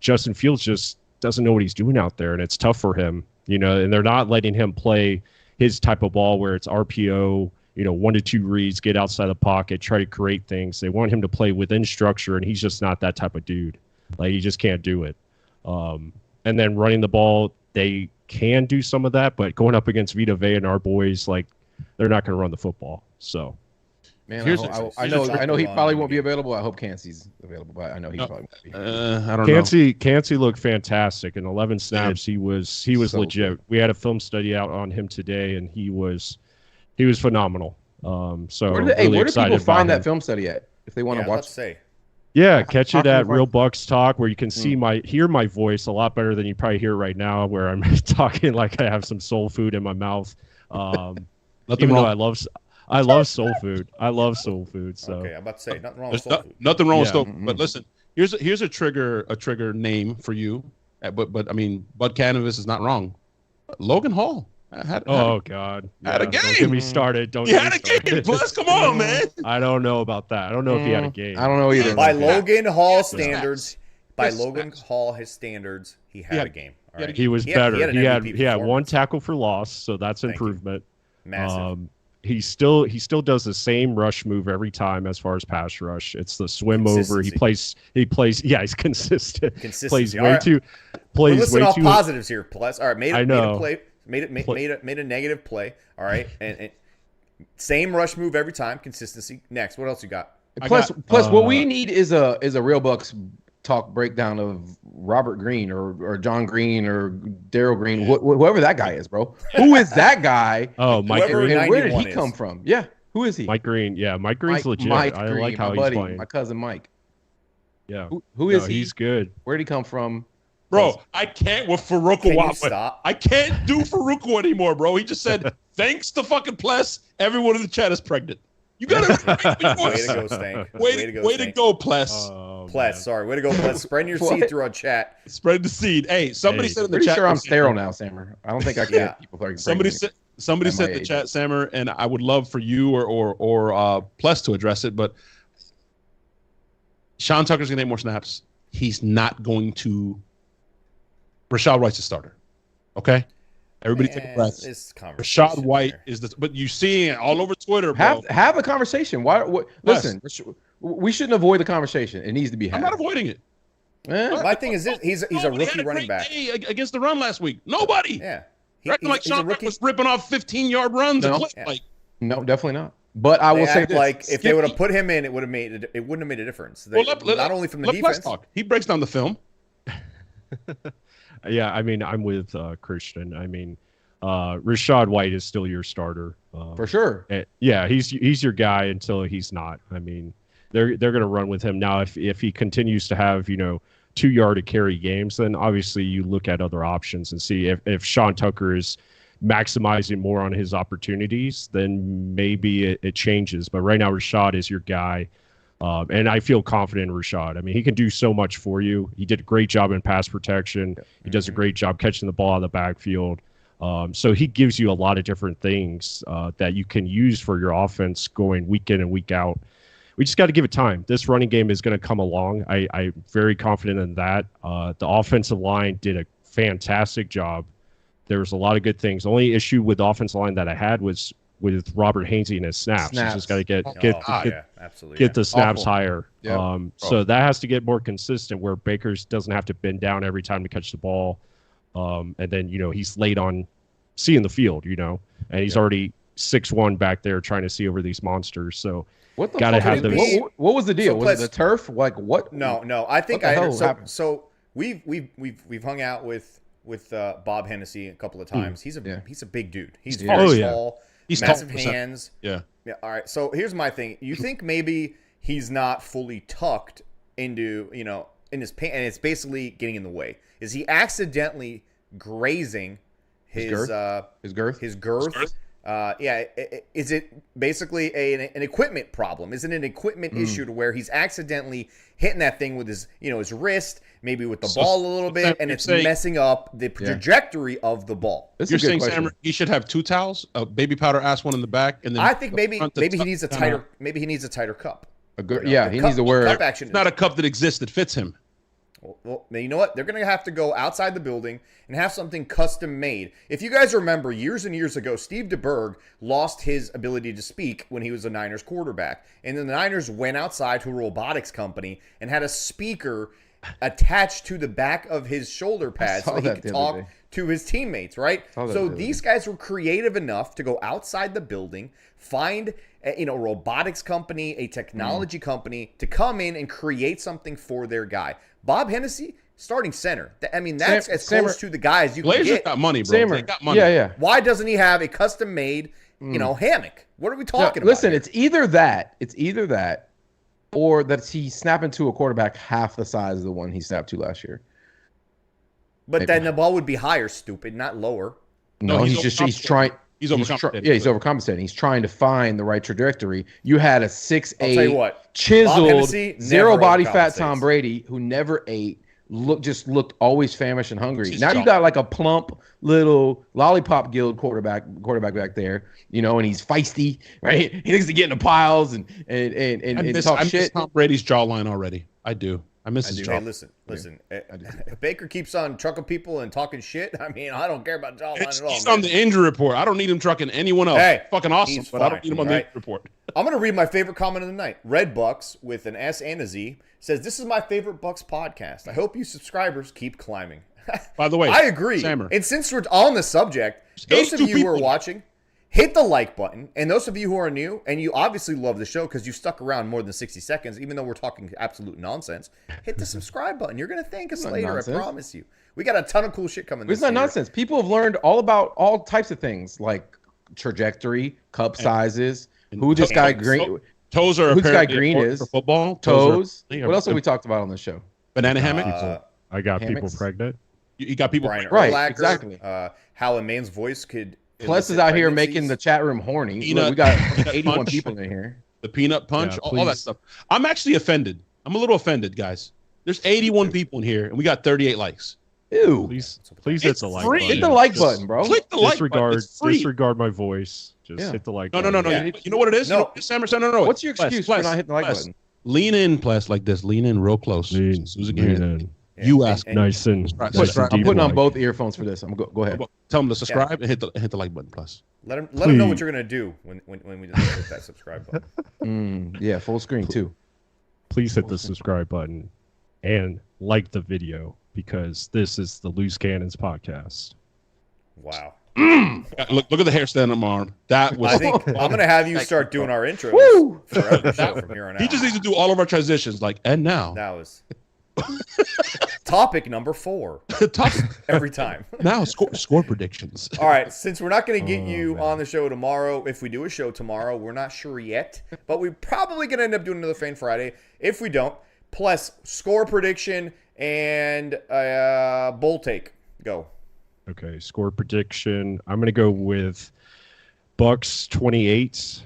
Speaker 4: Justin Fields just doesn't know what he's doing out there, and it's tough for him, and they're not letting him play his type of ball where it's RPO, 1 to 2 reads, get outside the pocket, try to create things. They want him to play within structure, and he's just not that type of dude. Like, he just can't do it. And then running the ball, they can do some of that, but going up against Vita Vea and our boys, like, they're not going to run the football. So,
Speaker 2: man, I know he probably won't be available. I hope Cansey's available, but I know he probably won't be.
Speaker 5: I don't know.
Speaker 4: Cansey looked fantastic. In 11 snaps, he was so legit. Good. We had a film study out on him today, and he was phenomenal. So
Speaker 2: where do people find that film study at if they want to watch?
Speaker 4: Yeah, catch it at Real Bucs Talk, where you can hear my voice a lot better than you probably hear right now, where I'm talking like I have some soul food in my mouth. Even though I love soul food. I love soul food. So
Speaker 3: okay, I'm about to say nothing wrong with soul food.
Speaker 5: Nothing wrong with soul food. But listen, here's a trigger name for you. But I mean, Bud Canvas is not wrong. Logan Hall.
Speaker 4: God!
Speaker 5: Had a game.
Speaker 4: Don't get me started.
Speaker 5: He had a game. Plus, come on, man.
Speaker 4: I don't know about that. I don't know if he had a game.
Speaker 2: I don't know either.
Speaker 3: By Logan Hall standards, his standards, he had a game. All right?
Speaker 4: He was better. He had 1 tackle for loss, so that's improvement.
Speaker 3: Massive.
Speaker 4: He still does the same rush move every time as far as pass rush. It's the swim over. He plays. Yeah, he's consistent. Plays way too. Plays way too.
Speaker 3: Positives here. Plus, all right. Made a play. Made a negative play. All right, and same rush move every time. Consistency. Next, what else you got?
Speaker 2: Plus, what we need is a Real Bucs talk breakdown of Robert Green or John Green or Daryl Green, whoever that guy is, bro. Who is that guy?
Speaker 4: Oh, Mike Green.
Speaker 2: And where did he come from? Yeah, who is he?
Speaker 4: Mike Green. Yeah, Mike Green's legit.
Speaker 2: Mike
Speaker 4: I
Speaker 2: Green,
Speaker 4: like how he's playing.
Speaker 2: My cousin Mike.
Speaker 4: Yeah.
Speaker 2: Who is he?
Speaker 4: He's good.
Speaker 2: Where did he come from?
Speaker 5: Bro, I can't with Faruku. I can't do Faruku anymore, bro. He just said, thanks to fucking Ples, everyone in the chat is pregnant. You got to
Speaker 3: way to go, Stank.
Speaker 5: Way to go, Ples.
Speaker 3: Ples, sorry. Way to go, Ples. Spreading your seed through our chat.
Speaker 5: Spread the seed. Hey, somebody said in the chat.
Speaker 2: Pretty sure I'm sterile now, Sammer. I don't think I can get people pregnant.
Speaker 5: Somebody said in the chat, Sammer, and I would love for you or Ples to address it, but Sean Tucker's going to get more snaps. He's not going to. Rashad White's a starter. Okay? Everybody take a breath. Rashad White is the, but you see it all over Twitter, bro.
Speaker 2: Have a conversation. Listen, we shouldn't avoid the conversation. It needs to be had.
Speaker 5: I'm not avoiding it.
Speaker 3: My thing is this: he's a rookie running back
Speaker 5: against the run last week. Nobody.
Speaker 3: Yeah.
Speaker 5: Like Sean was ripping off 15-yard runs.
Speaker 2: No, definitely not. But I will say this:
Speaker 3: like if they would have put him in, it wouldn't have made a difference. Not only from the defense.
Speaker 5: He breaks down the film.
Speaker 4: Yeah, I mean, I'm with Christian. I mean, Rashad White is still your starter
Speaker 2: for sure.
Speaker 4: Yeah, he's your guy until he's not. I mean, they're going to run with him now. If he continues to have 2-yard carry games, then obviously you look at other options and see if Sean Tucker is maximizing more on his opportunities, then maybe it changes. But right now, Rashad is your guy. And I feel confident in Rashad. I mean, he can do so much for you. He did a great job in pass protection. He does a great job catching the ball out of the backfield. So he gives you a lot of different things that you can use for your offense going week in and week out. We just got to give it time. This running game is going to come along. I'm very confident in that. The offensive line did a fantastic job. There was a lot of good things. The only issue with the offensive line that I had was with Robert Hainsey and his snaps. You just got to get the snaps higher.
Speaker 2: Yeah.
Speaker 4: So that has to get more consistent where Bakers doesn't have to bend down every time to catch the ball. And then, he's late on seeing the field, and he's already 6'1" back there trying to see over these monsters. So
Speaker 2: what was the deal? Was it the turf? Like what?
Speaker 3: No. I think we've hung out with Bob Hennessy a couple of times. He's a big dude. He's
Speaker 2: Yeah.
Speaker 3: very tall.
Speaker 5: He's
Speaker 3: massive
Speaker 5: tall.
Speaker 3: hands.
Speaker 5: Yeah.
Speaker 3: Yeah. All right. So here's my thing. You think maybe he's not fully tucked into, in his pants, and it's basically getting in the way? Is he accidentally grazing his
Speaker 2: girth?
Speaker 3: His girth? Is it basically an equipment problem? Is it an equipment issue to where he's accidentally hitting that thing with his wrist, maybe with the ball a little bit, and it's messing up the trajectory of the ball?
Speaker 5: You're saying, Sam, he should have 2 towels, a baby powder ass one in the back, and then
Speaker 3: I think maybe he needs a tighter cup.
Speaker 2: He needs to wear.
Speaker 3: Cup action.
Speaker 5: It's not a cup that exists that fits him.
Speaker 3: Well, you know what? They're going to have to go outside the building and have something custom made. If you guys remember, years and years ago, Steve DeBerg lost his ability to speak when he was a Niners quarterback. And then the Niners went outside to a robotics company and had a speaker attached to the back of his shoulder pad so he could talk to his teammates, right? So these guys were creative enough to go outside the building, find a robotics company, a technology company to come in and create something for their guy. Bob Hennessy, starting center. I mean, that's as close to the guys you can get.
Speaker 5: Got money, bro. They got money.
Speaker 2: Yeah.
Speaker 3: Why doesn't he have a custom-made, hammock? What are we talking about?
Speaker 2: Listen,
Speaker 3: here?
Speaker 2: it's either that, or that he's snapping to a quarterback half the size of the one he snapped to last year.
Speaker 3: But then the ball would be higher, stupid, not lower.
Speaker 2: No, he's trying.
Speaker 5: He's overcompensating.
Speaker 2: He's overcompensating. He's trying to find the right trajectory. You had a 6'8",
Speaker 3: I'll tell you what,
Speaker 2: chiseled, zero body fat
Speaker 3: overcompensates.
Speaker 2: Tom Brady who never ate, looked always famished and hungry.
Speaker 5: He's
Speaker 2: Now
Speaker 5: strong.
Speaker 2: you got like a plump little lollipop guild quarterback back there, and he's feisty, right? He likes to get in the piles and talk
Speaker 5: I
Speaker 2: shit.
Speaker 5: miss Tom Brady's jawline already. I do. I miss his
Speaker 3: Hey,
Speaker 5: jaw.
Speaker 3: listen. If Baker keeps on trucking people and talking shit, I mean, I don't care about jawline at all.
Speaker 5: He's
Speaker 3: man.
Speaker 5: on the injury report. I don't need him trucking anyone else.
Speaker 3: Hey,
Speaker 5: fucking awesome,
Speaker 3: he's
Speaker 5: but I don't
Speaker 3: fine,
Speaker 5: need him on the
Speaker 3: right?
Speaker 5: injury report.
Speaker 3: I'm going to read my favorite comment of the night. Red Bucks with an S and a Z says, "This is my favorite Bucks podcast. I hope you subscribers keep climbing."
Speaker 5: By the way,
Speaker 3: I agree.
Speaker 5: Sammer.
Speaker 3: And since we're on the subject, those of
Speaker 5: 82
Speaker 3: you who are
Speaker 5: people.
Speaker 3: watching, hit the like button. And those of you who are new, and you obviously love the show because you stuck around more than 60 seconds, even though we're talking absolute nonsense, hit the subscribe button. You're going to thank us
Speaker 2: not
Speaker 3: later,
Speaker 2: nonsense.
Speaker 3: I promise you. We got a ton of cool shit coming
Speaker 2: It's
Speaker 3: this
Speaker 2: not
Speaker 3: year.
Speaker 2: nonsense. People have learned all about all types of things like trajectory, cup sizes, who this guy green,
Speaker 5: Toes are
Speaker 2: who this guy
Speaker 5: apparently
Speaker 2: green
Speaker 5: important
Speaker 2: is,
Speaker 5: for football.
Speaker 2: toes.
Speaker 5: are-
Speaker 2: What else have we talked about on this show?
Speaker 5: Banana hammock.
Speaker 4: I got people
Speaker 2: hammocks.
Speaker 4: pregnant.
Speaker 5: You got people.
Speaker 3: Brian
Speaker 2: Right,
Speaker 3: Urlacher,
Speaker 2: exactly.
Speaker 3: How a man's voice could.
Speaker 2: Plus is
Speaker 3: elicit
Speaker 2: out here
Speaker 3: pregnancies.
Speaker 2: making the chat room horny.
Speaker 5: Peanut-
Speaker 2: Look, we got
Speaker 5: peanut
Speaker 2: 81
Speaker 5: punch.
Speaker 2: people in here.
Speaker 5: The peanut punch,
Speaker 4: Yeah,
Speaker 5: all that
Speaker 4: please.
Speaker 5: stuff. I'm actually offended. I'm a little offended, guys. There's 81 people in here, and we got 38 likes.
Speaker 2: Ew.
Speaker 4: Please hit
Speaker 5: It's
Speaker 4: the like
Speaker 5: free.
Speaker 4: button.
Speaker 2: Hit the like
Speaker 4: Just
Speaker 2: button, bro.
Speaker 5: Click the like button. It's free.
Speaker 4: disregard my voice. Just
Speaker 2: Yeah.
Speaker 4: hit the like
Speaker 5: No.
Speaker 4: button.
Speaker 3: Yeah.
Speaker 5: You know what it is?
Speaker 3: No.
Speaker 5: No.
Speaker 2: What's your excuse for not hitting the like button?
Speaker 5: Lean in, Ples, like this. Lean in real close.
Speaker 4: Lean,
Speaker 5: Susan,
Speaker 4: lean
Speaker 5: get it.
Speaker 4: in.
Speaker 5: You ask.
Speaker 4: Nice and
Speaker 5: Right,
Speaker 4: nice and
Speaker 5: right.
Speaker 2: I'm
Speaker 4: deep
Speaker 2: putting on
Speaker 4: like.
Speaker 2: both earphones for this. Go ahead.
Speaker 5: Tell them to subscribe and hit the like button, Plus.
Speaker 3: Let him know what you're gonna do when we just hit that subscribe button.
Speaker 2: Yeah, full screen too.
Speaker 4: Please hit the subscribe button and like the video because this is the Loose Cannons podcast.
Speaker 3: Wow.
Speaker 5: Look at the hairstand on my arm. That was.
Speaker 3: I think I'm gonna have you start doing our intros
Speaker 2: Woo!
Speaker 3: for every show from here on out.
Speaker 5: He just needs to do all of our transitions, like and now.
Speaker 3: That was topic number 4
Speaker 5: Top,
Speaker 3: every time.
Speaker 5: now score predictions.
Speaker 3: All right, since we're not going to get you on the show tomorrow, if we do a show tomorrow, we're not sure yet, but we're probably going to end up doing another Fan Friday. If we don't, plus score prediction and bowl take. Go.
Speaker 4: Okay, score prediction. I'm going to go with Bucks 28,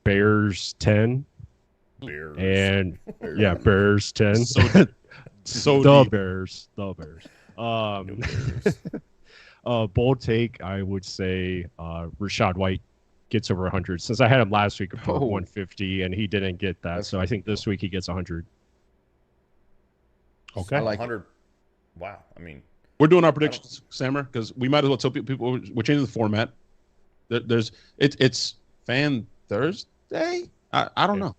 Speaker 4: Bears 10,
Speaker 3: Bears.
Speaker 4: and yeah, Bears 10.
Speaker 5: So
Speaker 4: the
Speaker 5: deep.
Speaker 4: Bears. Bold take, I would say Rashad White gets over 100. Since I had him last week for 150 and he didn't get that,
Speaker 2: That's
Speaker 4: so I think this week he gets 100.
Speaker 5: Okay.
Speaker 2: I like
Speaker 3: 100. Wow. I mean,
Speaker 5: We're doing our predictions, Sammer, because we might as well tell people we're changing the format. It's Fan Thursday. I don't know.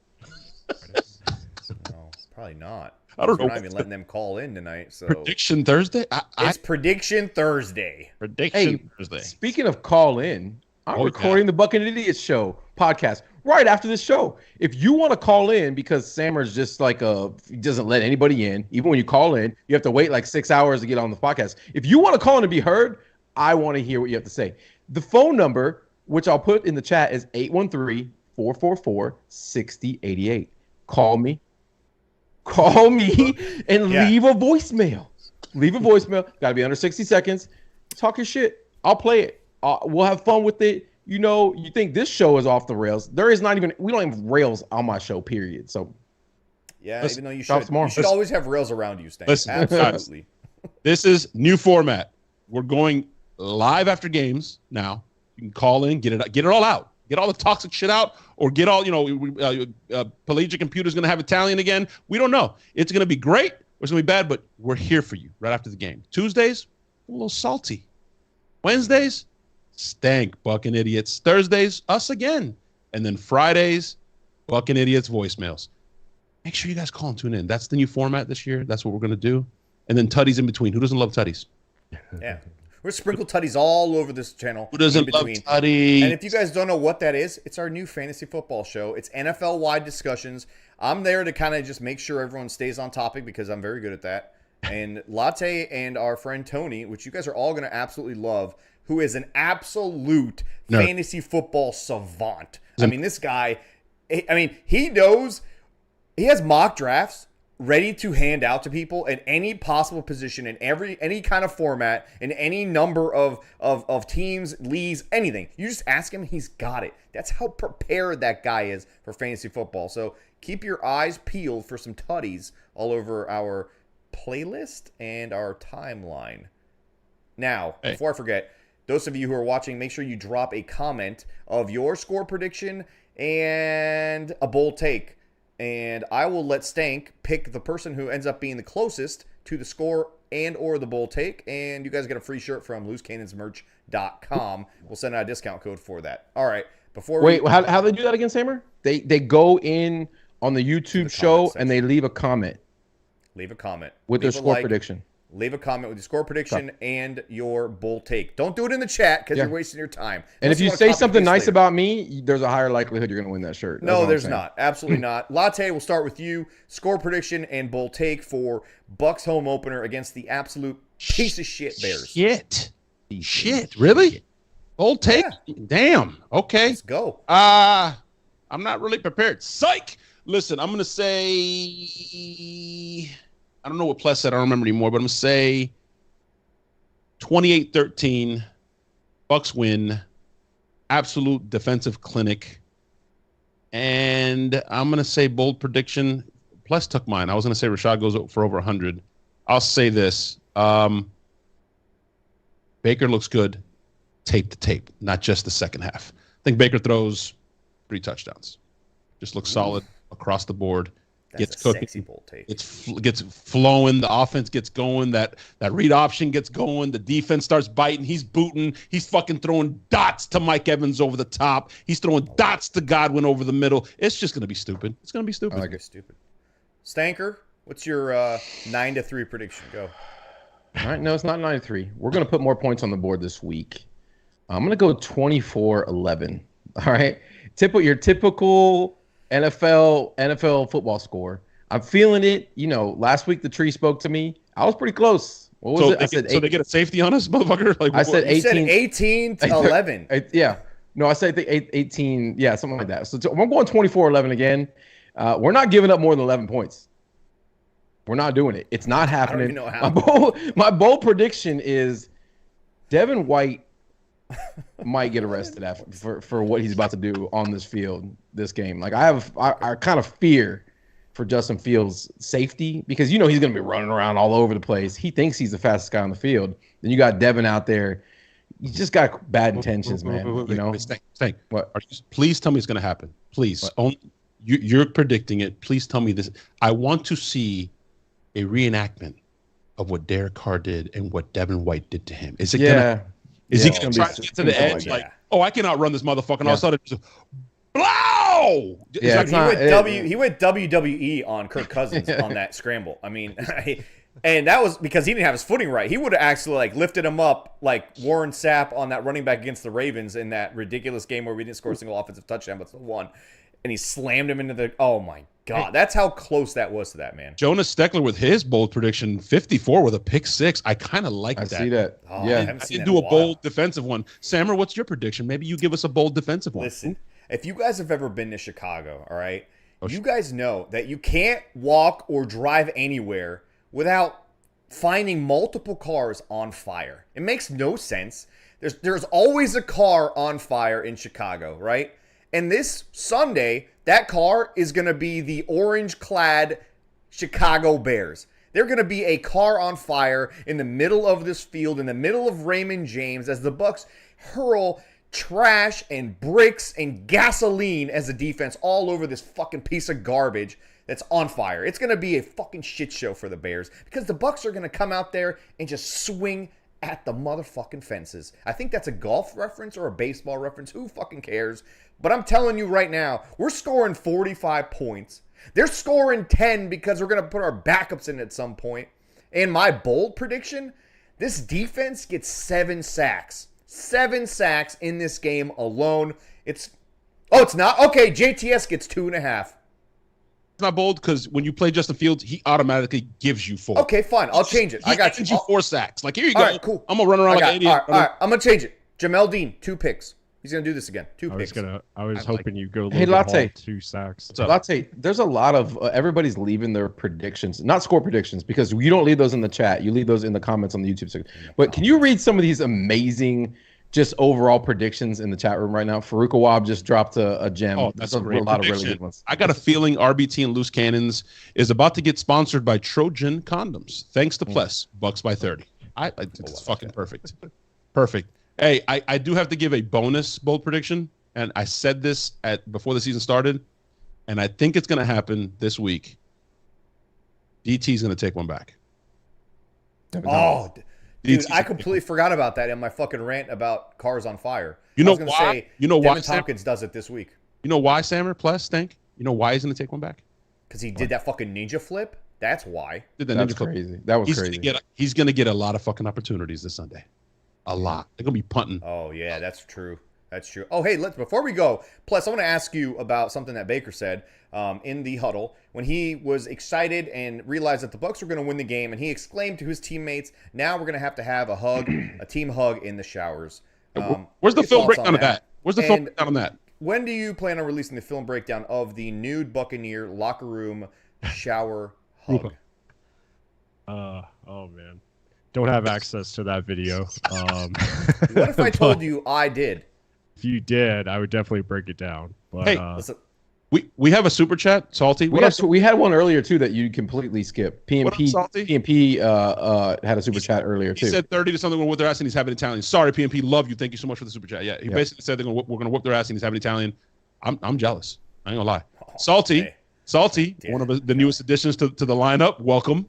Speaker 3: no, probably not.
Speaker 5: I don't
Speaker 3: We're
Speaker 5: know.
Speaker 3: not even letting them call in tonight. So
Speaker 5: Prediction Thursday.
Speaker 3: it's prediction Thursday.
Speaker 5: Prediction
Speaker 2: Hey,
Speaker 5: Thursday.
Speaker 2: speaking of call in, I'm
Speaker 5: Oh,
Speaker 2: recording the Bucking Idiots show podcast right after this show. If you want to call in, because Sammer's just like he doesn't let anybody in. Even when you call in, you have to wait like 6 hours to get on the podcast. If you want to call in to be heard, I want to hear what you have to say. The phone number, which I'll put in the chat, is 813-444-6088. Call me and leave a voicemail. Leave a voicemail. Got to be under 60 seconds. Talk your shit. I'll play it. We'll have fun with it. You know, you think this show is off the rails. We don't have rails on my show, period. So,
Speaker 3: yeah, even though you should always have rails around you, Stan.
Speaker 5: Listen,
Speaker 3: absolutely.
Speaker 5: This is new format. We're going live after games now. You can call in, get it all out. Get all the toxic shit out, or get all, Pelagic Computer's going to have Italian again. We don't know. It's going to be great or it's going to be bad, but we're here for you right after the game. Tuesdays, a little salty. Wednesdays, stank, Bucking Idiots. Thursdays, us again. And then Fridays, Bucking Idiots voicemails. Make sure you guys call and tune in. That's the new format this year. That's what we're going to do. And then Tutties in between. Who doesn't love Tutties?
Speaker 3: Yeah. We're sprinkle Tutties all over this channel.
Speaker 5: Who doesn't love Tutties?
Speaker 3: And if you guys don't know what that is, it's our new fantasy football show. It's NFL-wide discussions. I'm there to kind of just make sure everyone stays on topic because I'm very good at that. And Latte and our friend Tony, which you guys are all going to absolutely love, who is an absolute fantasy football savant. I mean, this guy, he knows, he has mock drafts ready to hand out to people in any possible position, in any kind of format, in any number of teams, leagues, anything. You just ask him, he's got it. That's how prepared that guy is for fantasy football. So keep your eyes peeled for some tutties all over our playlist and our timeline. Now, before I forget, those of you who are watching, make sure you drop a comment of your score prediction and a bold take. And I will let Stank pick the person who ends up being the closest to the score and or the bold take. And you guys get a free shirt from loosecannonsmerch.com. We'll send out a discount code for that. All right.
Speaker 2: How do they do that again, Samer? They go in on the YouTube show and they leave a comment.
Speaker 3: Leave a comment.
Speaker 2: With their score prediction.
Speaker 3: Leave a comment with your score prediction and your bold take. Don't do it in the chat because you're wasting your time.
Speaker 2: And if you say something nice about me, there's a higher likelihood you're going to win that shirt.
Speaker 3: No, there's not. Absolutely not. Latte, we'll start with you. Score prediction and bold take for Bucs home opener against the absolute piece of shit Bears.
Speaker 5: Shit. Really? Bold take? Yeah. Damn. Okay.
Speaker 3: Let's go.
Speaker 5: I'm not really prepared. Psych. Listen, I'm going to say... I don't know what Pless said. I don't remember anymore, but I'm going to say 28-13. Bucs win. Absolute defensive clinic. And I'm going to say bold prediction. Pless took mine. I was going to say Rashad goes for over 100. I'll say this. Baker looks good. Tape to tape, not just the second half. I think Baker throws 3 touchdowns. Just looks solid across the board.
Speaker 3: Gets cooking.
Speaker 5: Gets flowing. The offense gets going. That read option gets going. The defense starts biting. He's booting. He's fucking throwing dots to Mike Evans over the top. He's throwing dots to Godwin over the middle. It's just gonna be stupid. It's gonna be stupid.
Speaker 2: I like it.
Speaker 3: Stupid. Stanker, what's your 9-3 prediction? Go.
Speaker 2: All right, no, it's not 9-3. We're gonna put more points on the board this week. I'm gonna go 24-11. All right, your typical NFL football score. I'm feeling it. You know, last week the tree spoke to me. I was pretty close. What was it? I said
Speaker 5: so they get a safety on us, motherfucker?
Speaker 2: I said
Speaker 3: 18 to 11.
Speaker 2: Yeah. No, I said 18. Yeah, something like that. So I'm going 24-11 again. We're not giving up more than 11 points. We're not doing it. It's not happening.
Speaker 3: I don't even know how.
Speaker 2: My bold prediction is Devin White might get arrested for what he's about to do on this field, this game. Like I kind of fear for Justin Fields' safety because he's going to be running around all over the place. He thinks he's the fastest guy on the field. Then you got Devin out there. You just got bad intentions, man.
Speaker 5: Stank. What? Please tell me it's going to happen. Please. You're predicting it. Please tell me this. I want to see a reenactment of what Derek Carr did and what Devin White did to him. Is it going to? Is he going to try to get to the edge? I can outrun this motherfucker. And all of a sudden, blow!
Speaker 2: Yeah,
Speaker 3: he went WWE on Kirk Cousins on that scramble. I mean, And that was because he didn't have his footing right. He would have actually like lifted him up like Warren Sapp on that running back against the Ravens in that ridiculous game where we didn't score a single offensive touchdown, but still won. And he slammed him into the. Oh my God, that's how close that was to that, man.
Speaker 5: Jonas Steckler with his bold prediction, 54 with a pick 6. I kind of like that.
Speaker 2: I see that.
Speaker 3: Oh,
Speaker 2: Yeah.
Speaker 3: I haven't
Speaker 5: I
Speaker 3: seen
Speaker 5: can
Speaker 3: that
Speaker 5: do
Speaker 3: in
Speaker 5: a
Speaker 3: while.
Speaker 5: bold defensive one. Sammer, what's your prediction? Maybe you give us a bold defensive one.
Speaker 3: Listen, if you guys have ever been to Chicago, all right, you guys know that you can't walk or drive anywhere without finding multiple cars on fire. It makes no sense. There's always a car on fire in Chicago, right? And this Sunday, that car is going to be the orange-clad Chicago Bears. They're going to be a car on fire in the middle of this field, in the middle of Raymond James, as the Bucs hurl trash and bricks and gasoline as a defense all over this fucking piece of garbage that's on fire. It's going to be a fucking shit show for the Bears because the Bucs are going to come out there and just swing at the motherfucking fences. I think that's a golf reference or a baseball reference. Who fucking cares? But I'm telling you right now, we're scoring 45 points. They're scoring 10 because we're going to put our backups in at some point. And my bold prediction, this defense gets 7 sacks. 7 sacks in this game alone. It's not? Okay, JTS gets 2.5.
Speaker 5: It's not bold because when you play Justin Fields, he automatically gives you 4.
Speaker 3: Okay, fine. I'll change it. I got you.
Speaker 5: He gives you 4 sacks. Like, here you go.
Speaker 3: All right, cool.
Speaker 5: I'm going to run around like an idiot.
Speaker 3: All right, I'm going to change it. Jamel Dean, 2 picks. He's going to do this again. 2 picks.
Speaker 4: I was hoping you go.
Speaker 2: Hey,
Speaker 4: Logan
Speaker 2: Latte.
Speaker 4: Hall, 2 sacks.
Speaker 5: up?
Speaker 2: Latte, there's a lot of everybody's leaving their predictions, not score predictions, because you don't leave those in the chat. You leave those in the comments on the YouTube section. But can you read some of these amazing, just overall predictions in the chat room right now? Farouk Awab just dropped a gem.
Speaker 5: Oh, that's a
Speaker 2: There's
Speaker 5: great
Speaker 2: lot of really
Speaker 5: prediction.
Speaker 2: good ones.
Speaker 5: I got a feeling RBT and Loose Cannons is about to get sponsored by Trojan Condoms. Thanks to Pless. Bucks by 30. It's fucking perfect. Perfect. Hey, I do have to give a bonus bold prediction, and I said this before the season started, and I think it's going to happen this week. DT's going to take one back.
Speaker 3: Oh, dude,
Speaker 5: DT's
Speaker 3: I completely forgot about that in my fucking rant about cars on fire.
Speaker 5: You know
Speaker 3: I was gonna
Speaker 5: why?
Speaker 3: Say,
Speaker 5: You know why,
Speaker 3: Devin
Speaker 5: Sam?
Speaker 3: Tompkins does it this week
Speaker 5: You know why, Sammer? Pless, think? You know why he's going to take one back?
Speaker 3: because he did that fucking ninja flip. That's why.
Speaker 5: Did the
Speaker 2: That's
Speaker 5: ninja flip.
Speaker 2: crazy. That was
Speaker 5: He's
Speaker 2: crazy.
Speaker 5: He's going to get a lot of fucking opportunities this Sunday. A lot. They're going to be punting.
Speaker 3: Oh yeah, that's true. That's true. Oh hey, before we go, plus I want to ask you about something that Baker said in the huddle when he was excited and realized that the Bucs were going to win the game, and he exclaimed to his teammates, "Now we're going to have a hug, a team hug in the showers."
Speaker 5: Where's the
Speaker 3: your
Speaker 5: film
Speaker 3: thoughts
Speaker 5: breakdown
Speaker 3: on
Speaker 5: of that? Where's the film
Speaker 3: And
Speaker 5: breakdown on that?
Speaker 3: When do you plan on releasing the film breakdown of the nude Buccaneer locker room shower hug?
Speaker 4: Oh man, don't have access to that video.
Speaker 3: What if I told you I did?
Speaker 4: If you did, I would definitely break it down. But
Speaker 5: Hey,
Speaker 3: Listen,
Speaker 5: We have a super chat, Salty.
Speaker 2: We had one earlier too that you completely skipped.
Speaker 5: What up, Salty?
Speaker 2: PMP had a super chat earlier
Speaker 5: He
Speaker 2: too.
Speaker 5: said 30 to something. Going to whoop their ass and he's having Italian. Sorry, PMP. Love you. Thank you so much for the super chat. Yeah, he basically said we're going to whoop their ass and he's having Italian. I'm jealous. I ain't gonna lie. Salty,
Speaker 3: hey.
Speaker 5: Salty,
Speaker 3: Damn.
Speaker 5: one of the newest additions to the lineup. Welcome.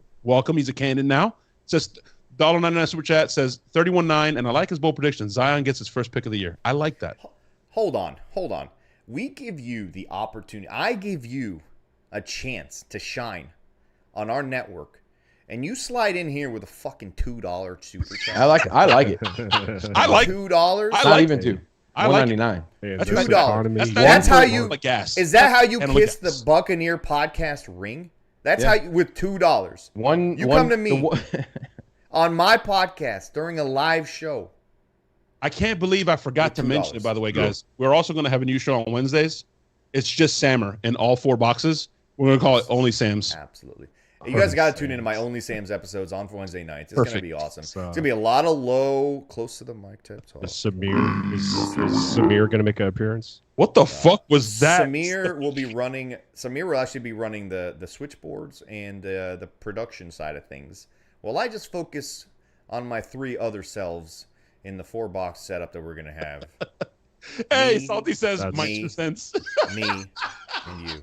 Speaker 5: He's a candidate now. Says $1.99 super chat says 31-9, and I like his bold prediction. Zion gets his first pick of the year. I like that.
Speaker 3: hold on. We give you the opportunity. I give you a chance to shine on our network, and you slide in here with a fucking $2 super chat.
Speaker 2: I like it.
Speaker 5: I like
Speaker 3: $2.
Speaker 5: I
Speaker 2: Not
Speaker 5: like
Speaker 2: even
Speaker 5: it.
Speaker 2: two.
Speaker 5: I like it.
Speaker 2: $1.99.
Speaker 4: hey,
Speaker 5: That's
Speaker 4: this
Speaker 3: $2.
Speaker 4: economy,
Speaker 3: That's how you-
Speaker 5: Like gas.
Speaker 3: Is that how you
Speaker 5: And
Speaker 3: kiss
Speaker 5: gas.
Speaker 3: the Buccaneer podcast ring? That's
Speaker 2: Yeah.
Speaker 3: how you, with $2 You come to me. on my podcast during a live show.
Speaker 5: I can't believe I forgot to
Speaker 3: $2.
Speaker 5: mention it, by the way, guys. We're also going to have a new show on Wednesdays. It's just Sammer in all 4 boxes. We're going to call it Only Sam's.
Speaker 3: Absolutely. You guys got to tune into my Only Sam's episodes on Wednesday nights. It's going to
Speaker 5: Perfect.
Speaker 3: be awesome.
Speaker 4: So-
Speaker 3: It's going to be a lot of low, close to the mic tips.
Speaker 4: is Samir going to make an appearance?
Speaker 5: What the fuck was that?
Speaker 3: Samir will actually be running the switchboards and the production side of things. Well, I just focus on my 3 other selves in the 4-box setup that we're going to have.
Speaker 5: Hey,
Speaker 3: Me.
Speaker 5: Salty says,
Speaker 4: That's-
Speaker 5: makes no sense.
Speaker 3: Me and you.